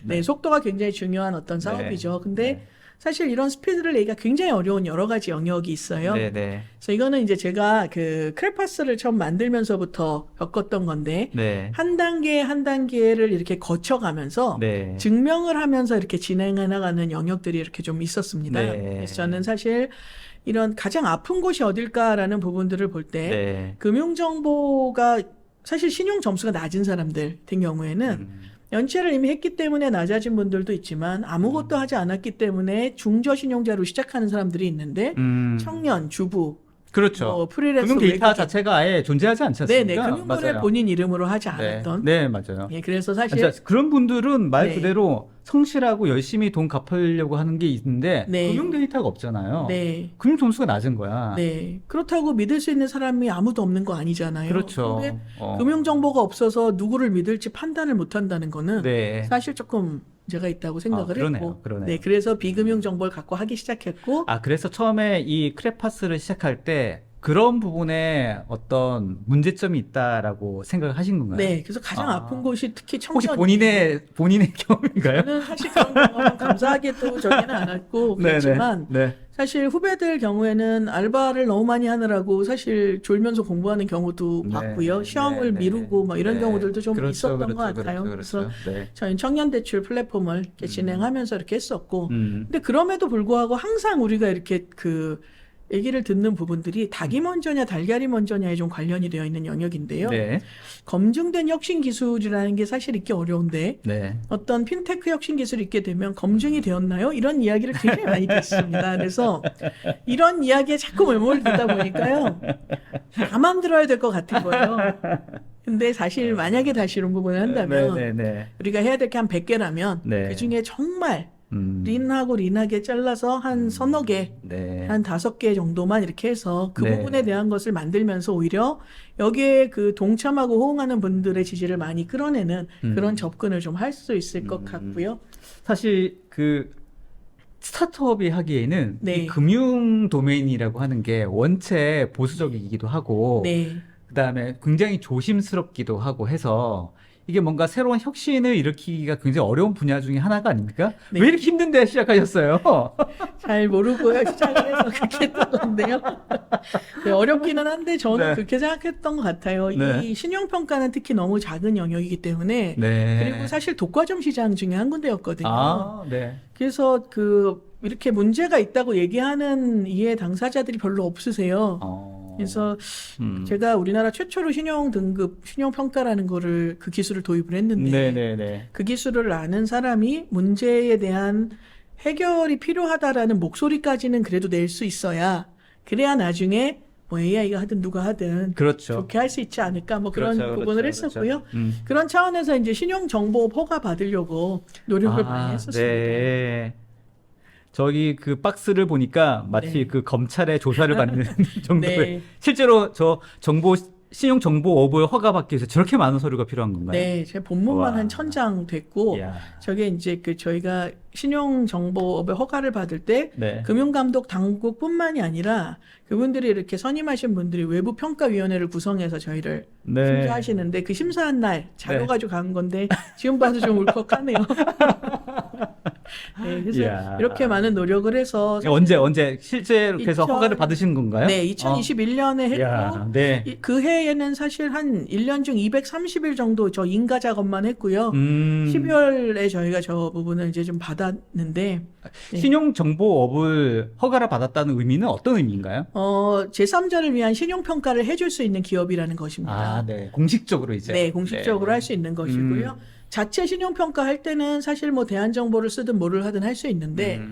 [SPEAKER 2] 네, 속도가 굉장히 중요한 어떤 사업이죠. 근데 사실 이런 스피드를 내기가 굉장히 어려운 여러 가지 영역이 있어요.
[SPEAKER 1] 네네.
[SPEAKER 2] 그래서 이거는 이제 제가 그 크레파스를 처음 만들면서부터 겪었던 건데
[SPEAKER 1] 네.
[SPEAKER 2] 한 단계 한 단계를 이렇게 거쳐가면서
[SPEAKER 1] 네.
[SPEAKER 2] 증명을 하면서 이렇게 진행해 나가는 영역들이 이렇게 좀 있었습니다.
[SPEAKER 1] 네.
[SPEAKER 2] 그래서 저는 사실 이런 가장 아픈 곳이 어딜까라는 부분들을 볼 때
[SPEAKER 1] 네.
[SPEAKER 2] 금융정보가 사실 신용 점수가 낮은 사람들 같은 경우에는 연체를 이미 했기 때문에 낮아진 분들도 있지만 아무것도 하지 않았기 때문에 중저신용자로 시작하는 사람들이 있는데 청년, 주부,
[SPEAKER 1] 그렇죠.
[SPEAKER 2] 뭐 프리랜서
[SPEAKER 1] 금융 데이터
[SPEAKER 2] 외국인.
[SPEAKER 1] 자체가 아예 존재하지 않지 않습니까?
[SPEAKER 2] 네네, 금융거래
[SPEAKER 1] 맞아요.
[SPEAKER 2] 본인 이름으로 하지
[SPEAKER 1] 네.
[SPEAKER 2] 않았던.
[SPEAKER 1] 네, 맞아요.
[SPEAKER 2] 예, 그래서 사실
[SPEAKER 1] 진짜 그런 분들은 말
[SPEAKER 2] 네.
[SPEAKER 1] 그대로 성실하고 열심히 돈 갚으려고 하는 게 있는데
[SPEAKER 2] 네.
[SPEAKER 1] 금융 데이터가 없잖아요.
[SPEAKER 2] 네,
[SPEAKER 1] 금융 점수가 낮은 거야.
[SPEAKER 2] 네. 그렇다고 믿을 수 있는 사람이 아무도 없는 거 아니잖아요.
[SPEAKER 1] 그렇죠.
[SPEAKER 2] 근데
[SPEAKER 1] 어.
[SPEAKER 2] 금융 정보가 없어서 누구를 믿을지 판단을 못 한다는 거는
[SPEAKER 1] 네.
[SPEAKER 2] 사실 조금 문제가 있다고 생각을
[SPEAKER 1] 그러네요.
[SPEAKER 2] 했고.
[SPEAKER 1] 그러네요.
[SPEAKER 2] 네, 그래서 비금융 정보를 갖고 하기 시작했고.
[SPEAKER 1] 아, 그래서 처음에 이 크레파스를 시작할 때 그런 부분에 어떤 문제점이 있다라고 생각을 하신 건가요?
[SPEAKER 2] 네, 그래서 가장
[SPEAKER 1] 아.
[SPEAKER 2] 아픈 곳이 특히
[SPEAKER 1] 혹시
[SPEAKER 2] 청년.
[SPEAKER 1] 본인의 경험인가요?
[SPEAKER 2] 저는 사실 그런 경험은 감사하게 또 저기는 않았고 그렇지만
[SPEAKER 1] 네.
[SPEAKER 2] 사실 후배들 경우에는 알바를 너무 많이 하느라고 사실 졸면서 공부하는 경우도
[SPEAKER 1] 네.
[SPEAKER 2] 봤고요. 시험을
[SPEAKER 1] 네.
[SPEAKER 2] 미루고 뭐 이런
[SPEAKER 1] 네.
[SPEAKER 2] 경우들도 좀
[SPEAKER 1] 그렇죠,
[SPEAKER 2] 있었던
[SPEAKER 1] 그렇죠,
[SPEAKER 2] 것 같아요.
[SPEAKER 1] 그렇죠.
[SPEAKER 2] 그래서
[SPEAKER 1] 네.
[SPEAKER 2] 저희 청년 대출 플랫폼을 이렇게 진행하면서 이렇게 했었고 근데 그럼에도 불구하고 항상 우리가 이렇게 그 얘기를 듣는 부분들이 닭이 먼저냐 달걀이 먼저냐에 좀 관련이 되어 있는 영역인데요.
[SPEAKER 1] 네.
[SPEAKER 2] 검증된 혁신 기술이라는 게 사실 있기 어려운데
[SPEAKER 1] 네.
[SPEAKER 2] 어떤 핀테크 혁신 기술이 있게 되면 검증이 되었나요? 이런 이야기를 굉장히 많이 듣습니다. 그래서 이런 이야기에 자꾸 몰몰 듣다 보니까요. 다만 들어야 될 것 같은 거예요. 근데 사실 만약에 다시 이런 부분을 한다면
[SPEAKER 1] 네.
[SPEAKER 2] 우리가 해야 될 게 한 100개라면
[SPEAKER 1] 네.
[SPEAKER 2] 그중에 정말 린하고 린하게 잘라서 한 서너 개,
[SPEAKER 1] 네.
[SPEAKER 2] 한 5개 정도만 이렇게 해서 그
[SPEAKER 1] 네.
[SPEAKER 2] 부분에 대한 것을 만들면서 오히려 여기에 그 동참하고 호응하는 분들의 지지를 많이 끌어내는 그런 접근을 좀 할 수 있을 것 같고요.
[SPEAKER 1] 사실 그 스타트업이 하기에는
[SPEAKER 2] 네.
[SPEAKER 1] 이 금융 도메인이라고 하는 게 원체 보수적이기도 하고
[SPEAKER 2] 네.
[SPEAKER 1] 그다음에 굉장히 조심스럽기도 하고 해서 이게 뭔가 새로운 혁신을 일으키기가 굉장히 어려운 분야 중에 하나가 아닙니까?
[SPEAKER 2] 네.
[SPEAKER 1] 왜 이렇게 힘든데 시작하셨어요?
[SPEAKER 2] 잘 모르고요. 시작을 해서 그렇게 했던 건데요. 네, 어렵기는 한데 저는
[SPEAKER 1] 네.
[SPEAKER 2] 그렇게 생각했던 것 같아요.
[SPEAKER 1] 네.
[SPEAKER 2] 이 신용평가는 특히 너무 작은 영역이기 때문에
[SPEAKER 1] 네.
[SPEAKER 2] 그리고 사실 독과점 시장 중에 한 군데였거든요.
[SPEAKER 1] 아, 네.
[SPEAKER 2] 그래서 이렇게 문제가 있다고 얘기하는 이해 당사자들이 별로 없으세요. 그래서 제가 우리나라 최초로 신용 등급, 신용 평가라는 거를 그 기술을 도입을 했는데
[SPEAKER 1] 네네네.
[SPEAKER 2] 그 기술을 아는 사람이 문제에 대한 해결이 필요하다라는 목소리까지는 그래도 낼 수 있어야 그래야 나중에 뭐 AI가 하든 누가 하든
[SPEAKER 1] 그렇죠.
[SPEAKER 2] 좋게 할 수 있지 않을까 뭐 그런
[SPEAKER 1] 그렇죠,
[SPEAKER 2] 부분을
[SPEAKER 1] 그렇죠,
[SPEAKER 2] 했었고요.
[SPEAKER 1] 그렇죠.
[SPEAKER 2] 그런 차원에서 이제 신용정보 허가 받으려고 노력을 많이 했었습니다.
[SPEAKER 1] 네. 저기 그 박스를 보니까 마치
[SPEAKER 2] 네.
[SPEAKER 1] 그 검찰의 조사를 받는 정도의
[SPEAKER 2] 네.
[SPEAKER 1] 실제로 저 신용 정보 업을 허가받기 위해서 저렇게 많은 서류가 필요한 건가요?
[SPEAKER 2] 네, 제 본문만
[SPEAKER 1] 와.
[SPEAKER 2] 한 1000장 됐고
[SPEAKER 1] 이야.
[SPEAKER 2] 저게 이제 저희가 신용정보업의 허가를 받을 때
[SPEAKER 1] 네.
[SPEAKER 2] 금융감독 당국뿐만이 아니라 그분들이 이렇게 선임하신 분들이 외부 평가위원회를 구성해서 저희를
[SPEAKER 1] 네.
[SPEAKER 2] 심사하시는데 그 심사한 날 자료
[SPEAKER 1] 네.
[SPEAKER 2] 가지고 간 건데 지금 봐도 좀 울컥하네요. 네, 그래서
[SPEAKER 1] 이야.
[SPEAKER 2] 이렇게 많은 노력을 해서
[SPEAKER 1] 언제 실제로 해서
[SPEAKER 2] 2000
[SPEAKER 1] 허가를 받으신 건가요?
[SPEAKER 2] 네, 2021년에 했고
[SPEAKER 1] 이야, 네.
[SPEAKER 2] 그 해에는 사실 한 1년 중 230일 정도 저 인가 작업만 했고요. 12월에 저희가 저 부분을 이제 좀 받았는데 네.
[SPEAKER 1] 신용 정보업을 허가를 받았다는 의미는 어떤 의미인가요?
[SPEAKER 2] 제3자를 위한 신용평가를 해줄 수 있는 기업이라는 것입니다.
[SPEAKER 1] 아, 네. 공식적으로 이제.
[SPEAKER 2] 네, 공식적으로 할 수 있는 것이고요. 자체 신용평가 할 때는 사실 뭐 대한정보를 쓰든 뭐를 하든 할 수 있는데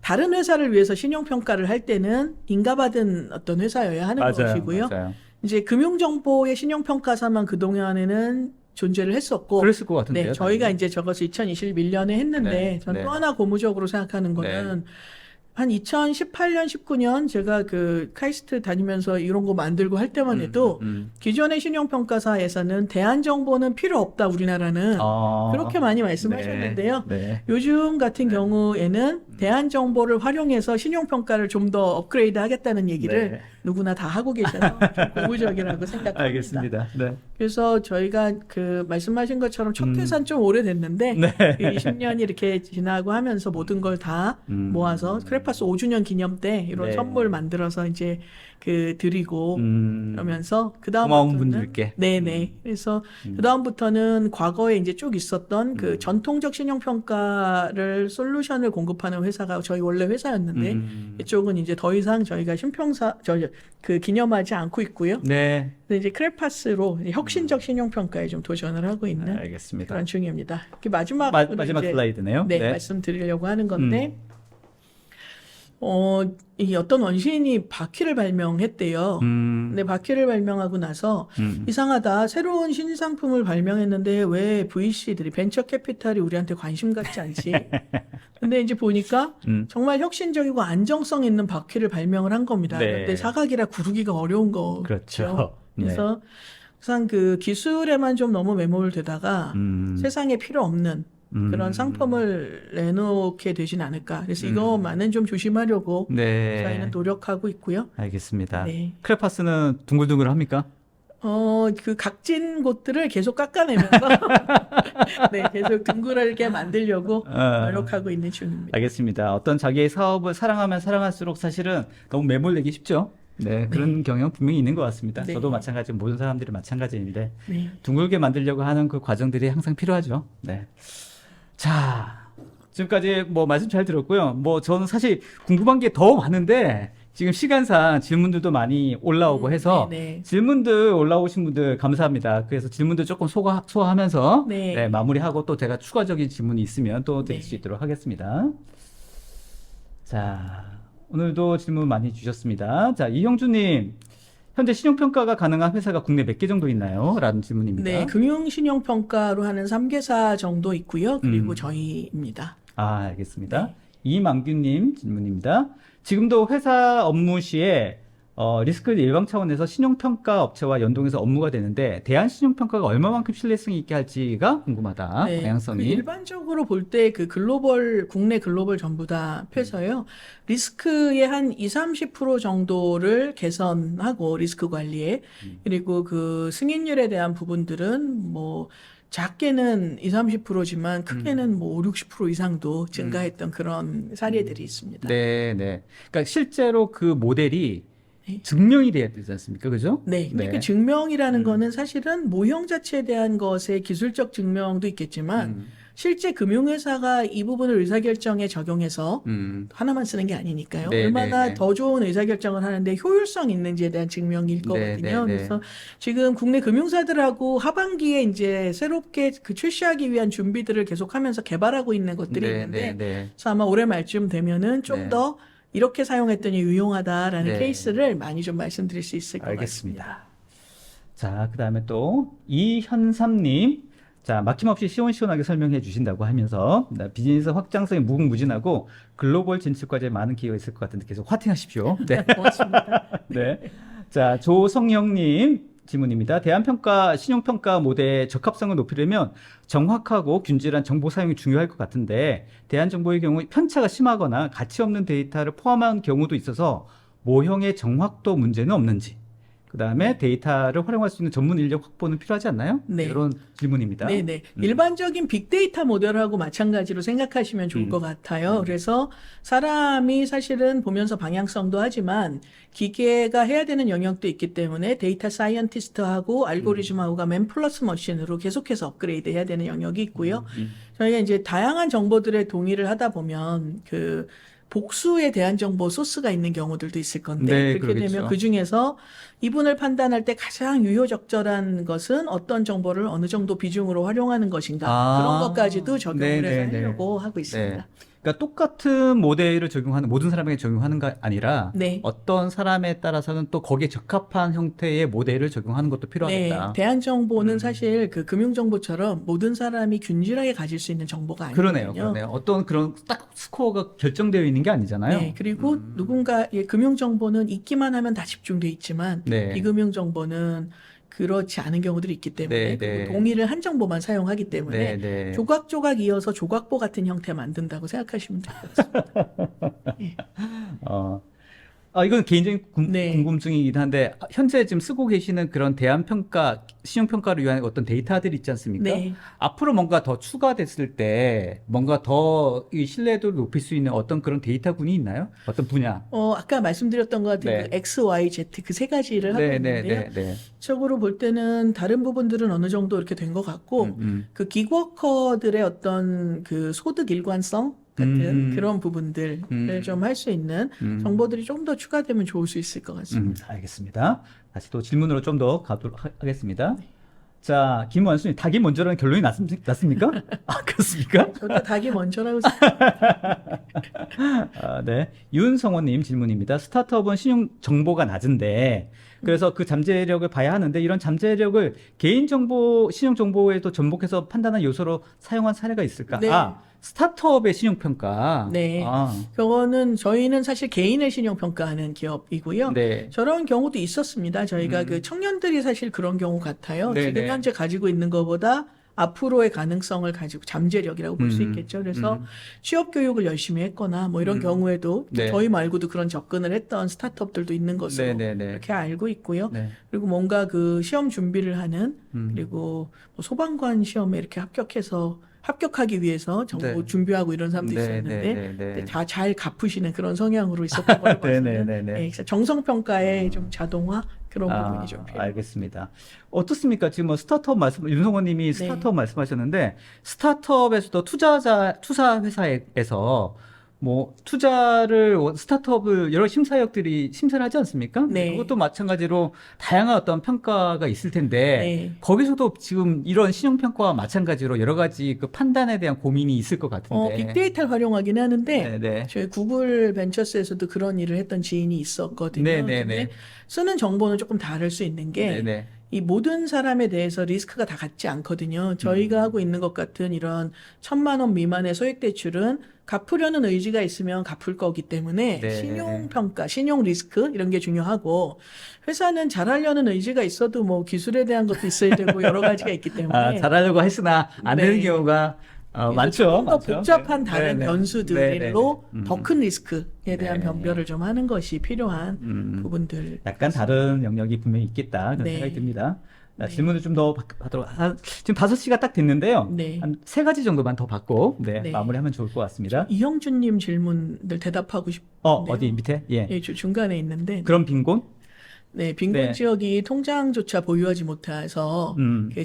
[SPEAKER 2] 다른 회사를 위해서 신용평가를 할 때는 인가받은 어떤 회사여야 하는
[SPEAKER 1] 맞아요,
[SPEAKER 2] 것이고요.
[SPEAKER 1] 맞아요.
[SPEAKER 2] 이제 금융정보의 신용평가사만 그동안에는 존재를 했었고
[SPEAKER 1] 그랬을 것 같은데요.
[SPEAKER 2] 네, 저희가 이제 저것을 2021년에 했는데
[SPEAKER 1] 네,
[SPEAKER 2] 전
[SPEAKER 1] 네.
[SPEAKER 2] 또 하나 고무적으로 생각하는 거는 한 2018년, 19년 제가 그 카이스트 다니면서 이런 거 만들고 할 때만 해도 기존의 신용평가사에서는 대안정보는 필요 없다 우리나라는 그렇게 많이 말씀하셨는데요.
[SPEAKER 1] 네.
[SPEAKER 2] 요즘 같은 경우에는 대안정보를 활용해서 신용평가를 좀 더 업그레이드 하겠다는 얘기를 누구나 다 하고 계셔서 좀 고무적이라고 생각합니다.
[SPEAKER 1] 알겠습니다. 네.
[SPEAKER 2] 그래서 저희가 그 말씀하신 것처럼 첫 회사는 좀 오래됐는데
[SPEAKER 1] 네.
[SPEAKER 2] 그 20년이 이렇게 지나고 하면서 모든 걸 다 모아서 크레파스 5주년 기념 때 이런
[SPEAKER 1] 네.
[SPEAKER 2] 선물 만들어서 이제 그 드리고 그러면서 그
[SPEAKER 1] 고마운
[SPEAKER 2] 다음부터는
[SPEAKER 1] 분들께.
[SPEAKER 2] 네네. 그래서 그 다음부터는 과거에 이제 쭉 있었던 그 전통적 신용평가를 솔루션을 공급하는 회사가 저희 원래 회사였는데 이쪽은 이제 더 이상 저희가 그 기념하지 않고 있고요.
[SPEAKER 1] 네.
[SPEAKER 2] 근데 이제 크레파스로 이제 혁신적 신용평가에 좀 도전을 하고 있는
[SPEAKER 1] 알겠습니다.
[SPEAKER 2] 그런 중입니다. 이렇게 마지막
[SPEAKER 1] 마지막 슬라이드네요.
[SPEAKER 2] 네, 말씀드리려고 하는 건데 이 어떤 원시인이 바퀴를 발명했대요. 근데 바퀴를 발명하고 나서 이상하다. 새로운 신상품을 발명했는데 왜 VC들이 벤처 캐피탈이 우리한테 관심 갖지 않지? 근데 이제 보니까 정말 혁신적이고 안정성 있는 바퀴를 발명을 한 겁니다.
[SPEAKER 1] 네.
[SPEAKER 2] 그런데 사각이라 구르기가 어려운 거죠.
[SPEAKER 1] 그렇죠.
[SPEAKER 2] 그래서 항상 그 기술에만 좀 너무 매몰되다가 세상에 필요 없는 그런 상품을 내놓게 되진 않을까. 그래서 이거만은 좀 조심하려고
[SPEAKER 1] 네.
[SPEAKER 2] 저희는 노력하고 있고요.
[SPEAKER 1] 알겠습니다.
[SPEAKER 2] 네.
[SPEAKER 1] 크레파스는 둥글둥글합니까?
[SPEAKER 2] 그 각진 곳들을 계속 깎아내면서 네, 계속 둥그렇게 만들려고 노력하고 있는 중입니다.
[SPEAKER 1] 알겠습니다. 어떤 자기의 사업을 사랑하면 사랑할수록 사실은 너무 매몰되기 쉽죠. 네, 그런 경향 분명히 있는 것 같습니다.
[SPEAKER 2] 네.
[SPEAKER 1] 저도 마찬가지, 모든 사람들이 마찬가지인데
[SPEAKER 2] 네.
[SPEAKER 1] 둥글게 만들려고 하는 그 과정들이 항상 필요하죠. 네. 자, 지금까지 뭐 말씀 잘 들었고요. 뭐 저는 사실 궁금한 게 더 많은데 지금 시간상 질문들도 많이 올라오고 해서
[SPEAKER 2] 네네.
[SPEAKER 1] 질문들 올라오신 분들 감사합니다. 그래서 질문들 조금 소화하면서
[SPEAKER 2] 네.
[SPEAKER 1] 네, 마무리하고 또 제가 추가적인 질문이 있으면 또 드릴
[SPEAKER 2] 네.
[SPEAKER 1] 수 있도록 하겠습니다. 자, 오늘도 질문 많이 주셨습니다. 자, 이형주님, 현재 신용평가가 가능한 회사가 국내 몇 개 정도 있나요? 라는 질문입니다.
[SPEAKER 2] 네, 금융신용평가로 하는 3개사 정도 있고요. 그리고 저희입니다.
[SPEAKER 1] 아, 알겠습니다.
[SPEAKER 2] 네.
[SPEAKER 1] 이만규님 질문입니다. 지금도 회사 업무 시에 리스크 예방 차원에서 신용평가 업체와 연동해서 업무가 되는데 대한신용평가가 얼마만큼 신뢰성 있게 할지가 궁금하다.
[SPEAKER 2] 네,
[SPEAKER 1] 방향성이.
[SPEAKER 2] 그 일반적으로 볼 때 그 국내 글로벌 전부 다 합해서요. 리스크의 한 20-30% 정도를 개선하고 리스크 관리에 그리고 그 승인율에 대한 부분들은 뭐 작게는 20-30%지만 크게는 뭐 5-60% 이상도 증가했던 그런 사례들이 있습니다.
[SPEAKER 1] 네, 네. 그러니까 실제로 그 모델이
[SPEAKER 2] 네.
[SPEAKER 1] 증명이 돼야 되지 않습니까? 그죠?
[SPEAKER 2] 네, 근데 그 증명이라는 거는 사실은 모형 자체에 대한 것의 기술적 증명도 있겠지만 실제 금융회사가 이 부분을 의사결정에 적용해서 하나만 쓰는 게 아니니까요.
[SPEAKER 1] 네,
[SPEAKER 2] 얼마나
[SPEAKER 1] 네, 네.
[SPEAKER 2] 더 좋은 의사결정을 하는데 효율성 있는지에 대한 증명일 거거든요.
[SPEAKER 1] 네, 네, 네.
[SPEAKER 2] 그래서 지금 국내 금융사들하고 하반기에 이제 새롭게 그 출시하기 위한 준비들을 계속하면서 개발하고 있는 것들이
[SPEAKER 1] 네,
[SPEAKER 2] 있는데
[SPEAKER 1] 네, 네.
[SPEAKER 2] 그래서 아마 올해 말쯤 되면은 좀
[SPEAKER 1] 네.
[SPEAKER 2] 더 이렇게 사용했더니 유용하다라는
[SPEAKER 1] 네.
[SPEAKER 2] 케이스를 많이 좀 말씀드릴 수 있을 것 같습니다.
[SPEAKER 1] 알겠습니다. 자, 그 다음에 또 이현삼님. 자, 막힘없이 시원시원하게 설명해 주신다고 하면서 비즈니스 확장성이 무궁무진하고 글로벌 진출까지 많은 기회가 있을 것 같은데 계속 화이팅하십시오. 네.
[SPEAKER 2] 고맙습니다.
[SPEAKER 1] 네. 자, 조성영님 질문입니다. 대한평가, 신용평가 모델의 적합성을 높이려면 정확하고 균질한 정보 사용이 중요할 것 같은데, 대한정보의 경우 편차가 심하거나 가치 없는 데이터를 포함한 경우도 있어서 모형의 정확도 문제는 없는지, 그 다음에 데이터를 활용할 수 있는 전문 인력 확보는 필요하지 않나요?
[SPEAKER 2] 네.
[SPEAKER 1] 이런 질문입니다.
[SPEAKER 2] 네네. 일반적인 빅데이터 모델하고 마찬가지로 생각하시면 좋을 것 같아요. 그래서 사람이 사실은 보면서 방향성도 하지만 기계가 해야 되는 영역도 있기 때문에 데이터 사이언티스트하고 알고리즘하고가 맨 플러스 머신으로 계속해서 업그레이드 해야 되는 영역이 있고요. 저희가 이제 다양한 정보들의 동의를 하다 보면 그 복수에 대한 정보 소스가 있는 경우들도 있을 건데
[SPEAKER 1] 네,
[SPEAKER 2] 그렇게
[SPEAKER 1] 그러겠죠.
[SPEAKER 2] 되면 그 중에서 이분을 판단할 때 가장 유효적절한 것은 어떤 정보를 어느 정도 비중으로 활용하는 것인가 그런 것까지도 적용을
[SPEAKER 1] 네,
[SPEAKER 2] 해서
[SPEAKER 1] 네, 네.
[SPEAKER 2] 하려고 하고 있습니다.
[SPEAKER 1] 네. 그러니까 똑같은 모델을 적용하는 모든 사람에게 적용하는 게 아니라
[SPEAKER 2] 네.
[SPEAKER 1] 어떤 사람에 따라서는 또 거기에 적합한 형태의 모델을 적용하는 것도
[SPEAKER 2] 네,
[SPEAKER 1] 필요하겠다.
[SPEAKER 2] 대한정보는 사실 그 금융정보처럼 모든 사람이 균질하게 가질 수 있는 정보가 아니거든요.
[SPEAKER 1] 그러네요, 그러네요. 어떤 그런 딱 스코어가 결정되어 있는 게 아니잖아요.
[SPEAKER 2] 네, 그리고 누군가의 금융정보는 있기만 하면 다 집중돼 있지만
[SPEAKER 1] 네.
[SPEAKER 2] 비금융정보는 그렇지 않은 경우들이 있기
[SPEAKER 1] 네,
[SPEAKER 2] 때문에
[SPEAKER 1] 네.
[SPEAKER 2] 그리고 동의를 한 정보만 사용하기 때문에
[SPEAKER 1] 네, 네.
[SPEAKER 2] 조각조각 이어서 조각보 같은 형태 만든다고 생각하시면 될 것 같습니다. 예.
[SPEAKER 1] 이건 개인적인
[SPEAKER 2] 네.
[SPEAKER 1] 궁금증이긴 한데 현재 지금 쓰고 계시는 그런 대안평가, 신용평가를 위한 어떤 데이터들이 있지 않습니까?
[SPEAKER 2] 네.
[SPEAKER 1] 앞으로 뭔가 더 추가됐을 때 뭔가 더 이 신뢰도를 높일 수 있는 어떤 그런 데이터군이 있나요? 어떤 분야?
[SPEAKER 2] 아까 말씀드렸던 것 같은
[SPEAKER 1] 네.
[SPEAKER 2] 그 X, Y, Z 그 세 가지를 하고 있는데요.
[SPEAKER 1] 네.
[SPEAKER 2] 적으로 볼 때는 다른 부분들은 어느 정도 이렇게 된 것 같고, 그 기그워커들의 어떤 그 소득 일관성 같은 그런 부분들을 좀 할 수 있는 정보들이 좀 더 추가되면 좋을 수 있을 것 같습니다.
[SPEAKER 1] 알겠습니다. 다시 또 질문으로 좀 더 가도록 하겠습니다. 자, 김원수님, 닭이 먼저라는 결론이 났습니까? 그렇습니까?
[SPEAKER 2] 저도 닭이 먼저라고 생각합니다.
[SPEAKER 1] 네. 윤성호님 질문입니다. 스타트업은 신용 정보가 낮은데, 그래서 그 잠재력을 봐야 하는데, 이런 잠재력을 개인정보, 신용정보에도 접목해서 판단한 요소로 사용한 사례가 있을까?
[SPEAKER 2] 네.
[SPEAKER 1] 스타트업의 신용평가.
[SPEAKER 2] 네. 그거는 저희는 사실 개인을 신용평가하는 기업이고요.
[SPEAKER 1] 네.
[SPEAKER 2] 저런 경우도 있었습니다. 저희가 그 청년들이 사실 그런 경우 같아요.
[SPEAKER 1] 네,
[SPEAKER 2] 지금
[SPEAKER 1] 네.
[SPEAKER 2] 현재 가지고 있는 것보다 앞으로의 가능성을 가지고 잠재력이라고 볼 수 있겠죠. 그래서 취업 교육을 열심히 했거나 뭐 이런 경우에도
[SPEAKER 1] 네.
[SPEAKER 2] 저희 말고도 그런 접근을 했던 스타트업들도 있는 것으로
[SPEAKER 1] 네.
[SPEAKER 2] 이렇게 알고 있고요.
[SPEAKER 1] 네.
[SPEAKER 2] 그리고 뭔가 그 시험 준비를 하는 그리고 뭐 소방관 시험에 이렇게 합격하기 위해서 정보
[SPEAKER 1] 네.
[SPEAKER 2] 준비하고 이런 사람도
[SPEAKER 1] 네,
[SPEAKER 2] 있었는데
[SPEAKER 1] 네.
[SPEAKER 2] 다 잘 갚으시는 그런 성향으로 있었던 걸로 봐서는
[SPEAKER 1] 네.
[SPEAKER 2] 그래서 정성평가의 좀 자동화 그런 부분이 좀 필요해요.
[SPEAKER 1] 알겠습니다. 어떻습니까? 지금 뭐 스타트업 윤성호님이
[SPEAKER 2] 네.
[SPEAKER 1] 스타트업 말씀하셨는데 스타트업에서도 투자 회사에서 뭐 투자를 스타트업을 여러 심사를 하지 않습니까?
[SPEAKER 2] 네.
[SPEAKER 1] 그것도 마찬가지로 다양한 어떤 평가가 있을 텐데
[SPEAKER 2] 네.
[SPEAKER 1] 거기서도 지금 이런 신용 평가와 마찬가지로 여러 가지 그 판단에 대한 고민이 있을 것 같은데.
[SPEAKER 2] 빅데이터를 활용하긴 하는데
[SPEAKER 1] 네.
[SPEAKER 2] 저희 구글 벤처스에서도 그런 일을 했던 지인이 있었거든요.
[SPEAKER 1] 네.
[SPEAKER 2] 근데 쓰는 정보는 조금 다를 수 있는 게
[SPEAKER 1] 네.
[SPEAKER 2] 이 모든 사람에 대해서 리스크가 다 같지 않거든요. 저희가 하고 있는 것 같은 이런 1,000만 원 미만의 소액 대출은 갚으려는 의지가 있으면 갚을 거기 때문에
[SPEAKER 1] 네.
[SPEAKER 2] 신용평가, 신용 리스크 이런 게 중요하고 회사는 잘하려는 의지가 있어도 뭐 기술에 대한 것도 있어야 되고 여러 가지가 있기 때문에
[SPEAKER 1] 잘하려고 했으나 안
[SPEAKER 2] 네.
[SPEAKER 1] 되는 경우가 많죠.
[SPEAKER 2] 조금 더 복잡한 다른
[SPEAKER 1] 네.
[SPEAKER 2] 변수들로 더 큰 리스크에 대한
[SPEAKER 1] 네.
[SPEAKER 2] 변별을 좀 하는 것이 필요한 부분들.
[SPEAKER 1] 약간 다른 영역이 분명히 있겠다 그런
[SPEAKER 2] 네.
[SPEAKER 1] 생각이 듭니다. 자,
[SPEAKER 2] 네.
[SPEAKER 1] 질문을 좀 더 받도록 지금 5시가 딱 됐는데요.
[SPEAKER 2] 네.
[SPEAKER 1] 한 3가지 정도만 더 받고
[SPEAKER 2] 네.
[SPEAKER 1] 마무리하면 좋을 것 같습니다.
[SPEAKER 2] 이형준님 질문들 대답하고 싶은데요.
[SPEAKER 1] 어디 밑에? 예.
[SPEAKER 2] 예, 중간에 있는데
[SPEAKER 1] 그럼 빈곤?
[SPEAKER 2] 네, 빈곤
[SPEAKER 1] 네.
[SPEAKER 2] 지역이 통장조차 보유하지 못해서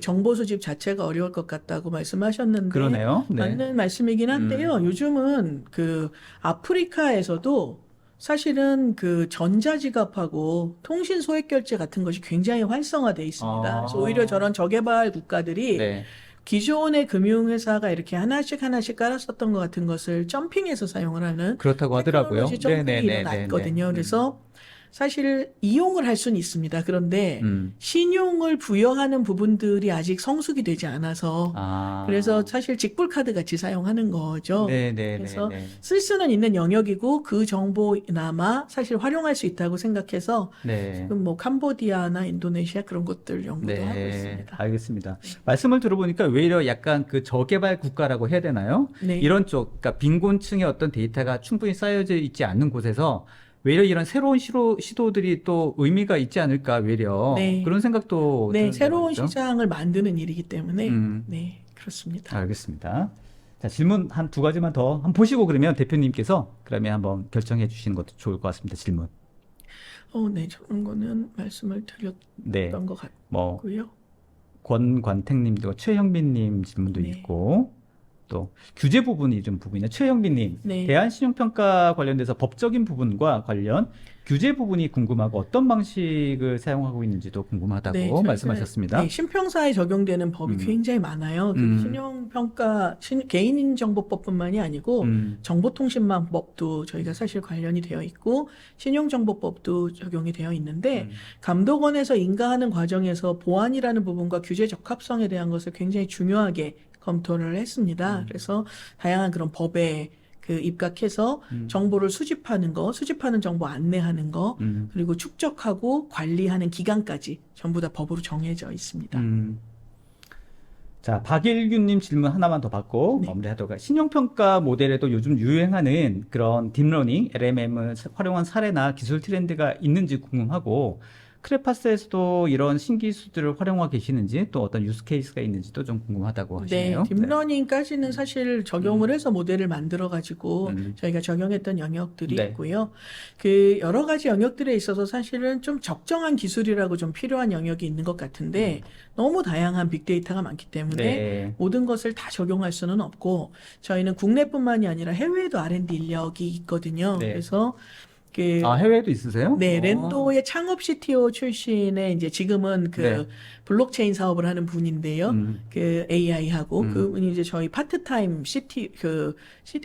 [SPEAKER 2] 정보 수집 자체가 어려울 것 같다고 말씀하셨는데
[SPEAKER 1] 그러네요. 네.
[SPEAKER 2] 맞는 말씀이긴 한데요. 요즘은 그 아프리카에서도 사실은 그 전자지갑하고 통신 소액 결제 같은 것이 굉장히 활성화돼 있습니다. 그래서 오히려 저런 저개발 국가들이
[SPEAKER 1] 네.
[SPEAKER 2] 기존의 금융회사가 이렇게 하나씩 깔았었던 것 같은 것을 점핑해서 사용을 하는
[SPEAKER 1] 그렇다고 하더라고요.
[SPEAKER 2] 테크놀로지 점핑이 일어났거든요. 그래서 사실 이용을 할 수는 있습니다. 그런데 신용을 부여하는 부분들이 아직 성숙이 되지 않아서 그래서 사실 직불카드 같이 사용하는 거죠. 그래서 쓸 수는 있는 영역이고 그 정보나마 사실 활용할 수 있다고 생각해서 지금 뭐 캄보디아나 인도네시아 그런 것들 연구도 하고 있습니다.
[SPEAKER 1] 알겠습니다. 말씀을 들어보니까 외려 약간 그 저개발 국가라고 해야 되나요?
[SPEAKER 2] 네.
[SPEAKER 1] 이런 쪽, 그러니까 빈곤층의 어떤 데이터가 충분히 쌓여져 있지 않는 곳에서 외려 이런 새로운 시도들이 또 의미가 있지 않을까 외려
[SPEAKER 2] 네.
[SPEAKER 1] 그런 생각도
[SPEAKER 2] 네,
[SPEAKER 1] 드는데
[SPEAKER 2] 새로운
[SPEAKER 1] 말이죠.
[SPEAKER 2] 시장을 만드는 일이기 때문에 네, 그렇습니다.
[SPEAKER 1] 알겠습니다. 자, 질문 한 2가지만 더 한번 보시고 그러면 대표님께서 그러면 한번 결정해 주시는 것도 좋을 것 같습니다. 질문.
[SPEAKER 2] 네, 저런 거는 말씀을 드렸던
[SPEAKER 1] 네.
[SPEAKER 2] 것
[SPEAKER 1] 뭐
[SPEAKER 2] 같고요.
[SPEAKER 1] 권관택님도 최형빈님 질문도
[SPEAKER 2] 네.
[SPEAKER 1] 있고 또 규제 부분이 좀 부분이네. 최형빈님
[SPEAKER 2] 네.
[SPEAKER 1] 대한신용평가 관련돼서 법적인 부분과 관련 규제 부분이 궁금하고 어떤 방식을 사용하고 있는지도 궁금하다고
[SPEAKER 2] 저희가,
[SPEAKER 1] 말씀하셨습니다.
[SPEAKER 2] 네, 신평사에 적용되는 법이 굉장히 많아요. 그 신용평가, 개인정보법뿐만이 아니고 정보통신망법도 저희가 사실 관련이 되어 있고 신용정보법도 적용이 되어 있는데 감독원에서 인가하는 과정에서 보안이라는 부분과 규제 적합성에 대한 것을 굉장히 중요하게 검토를 했습니다. 그래서 다양한 그런 법에 그 입각해서 정보를 수집하는 거, 수집하는 정보 안내하는 거, 그리고 축적하고 관리하는 기간까지 전부 다 법으로 정해져 있습니다.
[SPEAKER 1] 자, 박일균님 질문 하나만 더 받고
[SPEAKER 2] 네.
[SPEAKER 1] 마무리하도록 하겠습니다. 신용평가 모델에도 요즘 유행하는 그런 딥러닝, LMM을 활용한 사례나 기술 트렌드가 있는지 궁금하고, 크레파스에서도 이런 신기술들을 활용하고 계시는지, 또 어떤 유스 케이스가 있는지도 좀 궁금하다고
[SPEAKER 2] 네,
[SPEAKER 1] 하시네요.
[SPEAKER 2] 딥러닝까지는 사실 적용을 해서 모델을 만들어 가지고 저희가 적용했던 영역들이
[SPEAKER 1] 네.
[SPEAKER 2] 있고요. 그 여러 가지 영역들에 있어서 사실은 좀 적정한 기술이라고 좀 필요한 영역이 있는 것 같은데 너무 다양한 빅데이터가 많기 때문에
[SPEAKER 1] 네.
[SPEAKER 2] 모든 것을 다 적용할 수는 없고 저희는 국내뿐만이 아니라 해외에도 R&D 인력이 있거든요.
[SPEAKER 1] 네.
[SPEAKER 2] 그래서 그
[SPEAKER 1] 아, 해외에도 있으세요?
[SPEAKER 2] 네, 랜도의 창업 CTO 출신의 이제 지금은 그
[SPEAKER 1] 네.
[SPEAKER 2] 블록체인 사업을 하는 분인데요. 그 AI하고 그분이 이제 저희 파트타임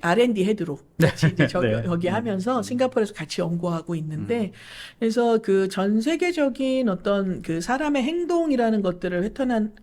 [SPEAKER 2] R&D 헤드로 같이 이제
[SPEAKER 1] 네.
[SPEAKER 2] 여기 하면서 싱가포르에서 같이 연구하고 있는데 그래서 그 전 세계적인 어떤 그 사람의 행동이라는 것들을 회턴한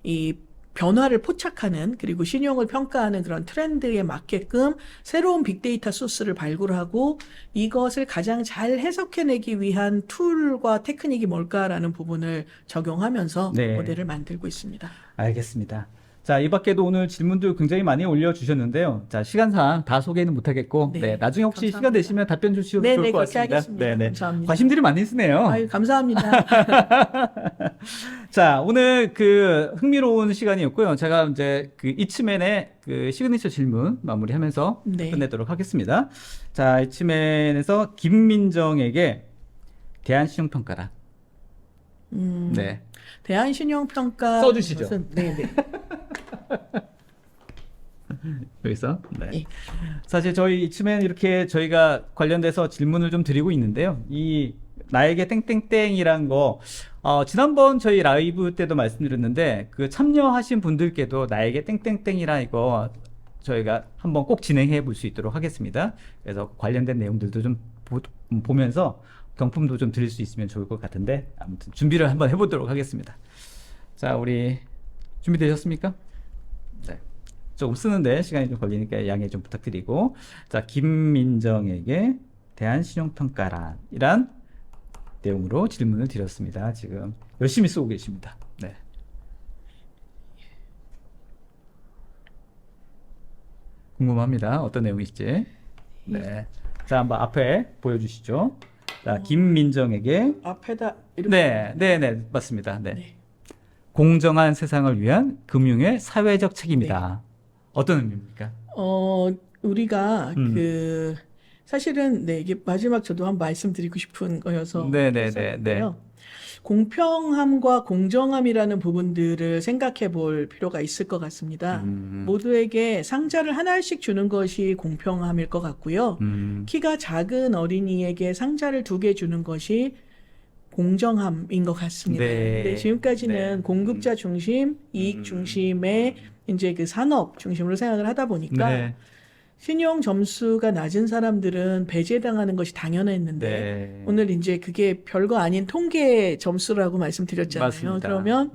[SPEAKER 2] 이 변화를 포착하는 그리고 신용을 평가하는 그런 트렌드에 맞게끔 새로운 빅데이터 소스를 발굴하고 이것을 가장 잘 해석해내기 위한 툴과 테크닉이 뭘까라는 부분을 적용하면서
[SPEAKER 1] 네.
[SPEAKER 2] 모델을 만들고 있습니다.
[SPEAKER 1] 알겠습니다. 자, 이 밖에도 오늘 질문도 굉장히 많이 올려주셨는데요. 자, 시간상 다 소개는 못하겠고,
[SPEAKER 2] 네,
[SPEAKER 1] 네, 나중에 혹시
[SPEAKER 2] 감사합니다.
[SPEAKER 1] 시간 되시면 답변 주시면
[SPEAKER 2] 네,
[SPEAKER 1] 좋을
[SPEAKER 2] 네,
[SPEAKER 1] 것
[SPEAKER 2] 그렇게
[SPEAKER 1] 같습니다.
[SPEAKER 2] 하겠습니다.
[SPEAKER 1] 네, 네.
[SPEAKER 2] 감사합니다.
[SPEAKER 1] 관심들이 많이 있으네요.
[SPEAKER 2] 아유, 감사합니다.
[SPEAKER 1] 자, 오늘 그 흥미로운 시간이었고요. 제가 이제 그 이츠맨의 그 시그니처 질문 마무리하면서
[SPEAKER 2] 네.
[SPEAKER 1] 끝내도록 하겠습니다. 자, 이츠맨에서 김민정에게 대한신용평가란. 네.
[SPEAKER 2] 대한신용평가
[SPEAKER 1] 써주시죠.
[SPEAKER 2] 네, 네.
[SPEAKER 1] 여기서. 네.
[SPEAKER 2] 예.
[SPEAKER 1] 사실 저희 이츠맨 이렇게 저희가 관련돼서 질문을 좀 드리고 있는데요. 이 나에게 땡땡땡이란 거 지난번 저희 라이브 때도 말씀드렸는데 그 참여하신 분들께도 나에게 땡땡땡이라 이거 저희가 한번 꼭 진행해 볼 수 있도록 하겠습니다. 그래서 관련된 내용들도 좀 보면서 경품도 좀 드릴 수 있으면 좋을 것 같은데 아무튼 준비를 한번 해보도록 하겠습니다. 자, 우리 준비되셨습니까? 네. 조금 쓰는데 시간이 좀 걸리니까 양해 좀 부탁드리고, 자, 김민정에게 대한신용평가란이란 내용으로 질문을 드렸습니다. 지금 열심히 쓰고 계십니다. 네. 궁금합니다. 어떤 내용일지. 네. 자, 한번 앞에 보여주시죠. 자, 김민정에게
[SPEAKER 2] 앞에다 이렇게
[SPEAKER 1] 네, 맞습니다. 네.
[SPEAKER 2] 네.
[SPEAKER 1] 공정한 세상을 위한 금융의 사회적 책임이다. 어떤 의미입니까?
[SPEAKER 2] 우리가
[SPEAKER 1] 음.
[SPEAKER 2] 사실은 네, 이게 마지막 저도 한번 말씀드리고 싶은 거여서
[SPEAKER 1] 네네네,
[SPEAKER 2] 했었는데요. 공평함과 공정함이라는 부분들을 생각해 볼 필요가 있을 것 같습니다. 모두에게 상자를 하나씩 주는 것이 공평함일 것 같고요. 키가 작은 어린이에게 상자를 2개 주는 것이 공정함인 것 같습니다.
[SPEAKER 1] 네.
[SPEAKER 2] 근데 지금까지는
[SPEAKER 1] 네.
[SPEAKER 2] 공급자 중심, 이익 중심의 이제 그 산업 중심으로 생각을 하다 보니까
[SPEAKER 1] 네.
[SPEAKER 2] 신용 점수가 낮은 사람들은 배제당하는 것이 당연했는데
[SPEAKER 1] 네.
[SPEAKER 2] 오늘 이제 그게 별거 아닌 통계 점수라고 말씀드렸잖아요.
[SPEAKER 1] 맞습니다.
[SPEAKER 2] 그러면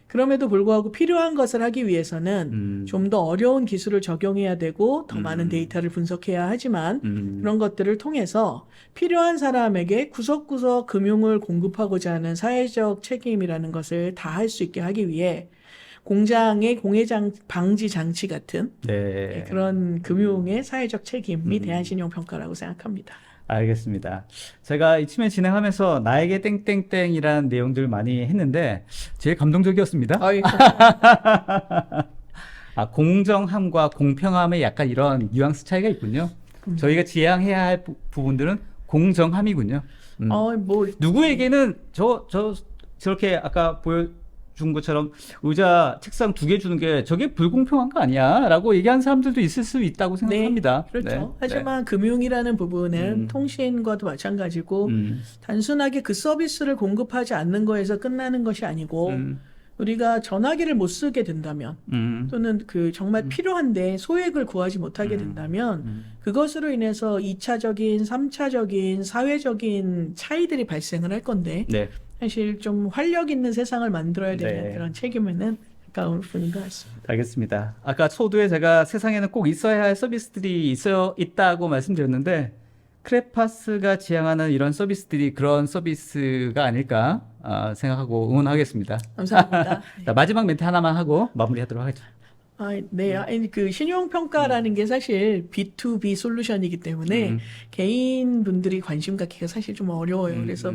[SPEAKER 2] 그럼에도 불구하고 필요한 것을 하기 위해서는 좀 더 어려운 기술을 적용해야 되고 더 많은 데이터를 분석해야 하지만 그런 것들을 통해서 필요한 사람에게 구석구석 금융을 공급하고자 하는 사회적 책임이라는 것을 다 할 수 있게 하기 위해 공장의 방지 장치 같은
[SPEAKER 1] 네.
[SPEAKER 2] 그런 금융의 사회적 책임이 대한신용평가라고 생각합니다.
[SPEAKER 1] 알겠습니다. 제가 이쯤에 진행하면서 나에게 땡땡땡이라는 내용들 많이 했는데 제일 감동적이었습니다. 공정함과 공평함의 약간 이런 뉘앙스 차이가 있군요. 저희가 지향해야 할 부분들은 공정함이군요. 누구에게는 저렇게 아까 보여준 것처럼 의자, 책상 2개 주는 게 저게 불공평한 거 아니야? 라고 얘기하는 사람들도 있을 수 있다고 생각합니다.
[SPEAKER 2] 네, 그렇죠.
[SPEAKER 1] 네,
[SPEAKER 2] 하지만 금융이라는 부분은 통신과도 마찬가지고 단순하게 그 서비스를 공급하지 않는 거에서 끝나는 것이 아니고 우리가 전화기를 못 쓰게 된다면 또는 정말 필요한데 소액을 구하지 못하게 된다면 그것으로 인해서 2차적인, 3차적인 사회적인 차이들이 발생을 할 건데
[SPEAKER 1] 네.
[SPEAKER 2] 사실 좀 활력 있는 세상을 만들어야 되는
[SPEAKER 1] 네.
[SPEAKER 2] 그런 책임에는 가까운 분인 것 같습니다.
[SPEAKER 1] 알겠습니다. 아까 초두에 제가 세상에는 꼭 있어야 할 서비스들이 있다고 말씀드렸는데 크레파스가 지향하는 이런 서비스들이 그런 서비스가 아닐까 생각하고 응원하겠습니다.
[SPEAKER 2] 감사합니다.
[SPEAKER 1] 자, 마지막 멘트 하나만 하고 마무리하도록 하겠죠.
[SPEAKER 2] 네. 아니, 그 신용평가라는 게 사실 B2B 솔루션이기 때문에 개인 분들이 관심 갖기가 사실 좀 어려워요. 그래서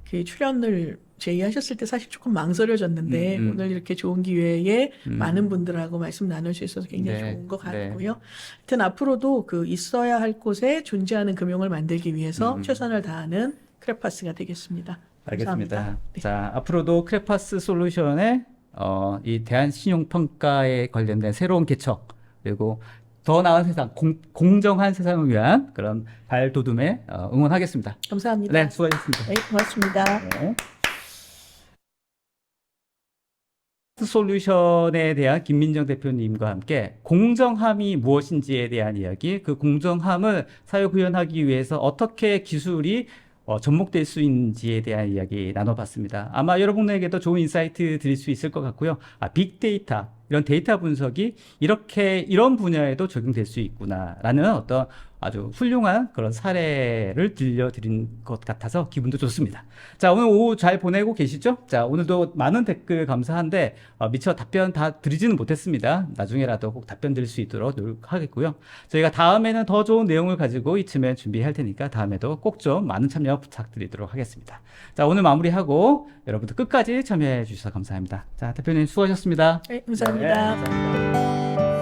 [SPEAKER 2] 그 출연을 제의하셨을 때 사실 조금 망설여졌는데 오늘 이렇게 좋은 기회에 많은 분들하고 말씀 나눌 수 있어서 굉장히
[SPEAKER 1] 네,
[SPEAKER 2] 좋은 것
[SPEAKER 1] 네.
[SPEAKER 2] 같고요. 하여튼 앞으로도 그 있어야 할 곳에 존재하는 금융을 만들기 위해서 최선을 다하는 크레파스가 되겠습니다.
[SPEAKER 1] 알겠습니다.
[SPEAKER 2] 감사합니다. 네.
[SPEAKER 1] 자, 앞으로도 크레파스 솔루션의 이 대한신용평가에 관련된 새로운 개척, 그리고 더 나은 세상, 공정한 세상을 위한 그런 발돋움에 응원하겠습니다.
[SPEAKER 2] 감사합니다.
[SPEAKER 1] 네, 수고하셨습니다.
[SPEAKER 2] 네, 고맙습니다.
[SPEAKER 1] 네. 솔루션에 대한 김민정 대표님과 함께 공정함이 무엇인지에 대한 이야기, 그 공정함을 사회 구현하기 위해서 어떻게 기술이 접목될 수 있는지에 대한 이야기 나눠봤습니다. 아마 여러분에게도 좋은 인사이트 드릴 수 있을 것 같고요. 빅데이터, 이런 데이터 분석이 이런 분야에도 적용될 수 있구나라는 어떤 아주 훌륭한 그런 사례를 들려드린 것 같아서 기분도 좋습니다. 자, 오늘 오후 잘 보내고 계시죠? 자, 오늘도 많은 댓글 감사한데 미처 답변 다 드리지는 못했습니다. 나중에라도 꼭 답변 드릴 수 있도록 노력하겠고요. 저희가 다음에는 더 좋은 내용을 가지고 이쯤에 준비할 테니까 다음에도 꼭 좀 많은 참여 부탁드리도록 하겠습니다. 자, 오늘 마무리하고 여러분들 끝까지 참여해 주셔서 감사합니다. 자, 대표님 수고하셨습니다.
[SPEAKER 2] 네, 감사합니다.
[SPEAKER 1] 네, 감사합니다.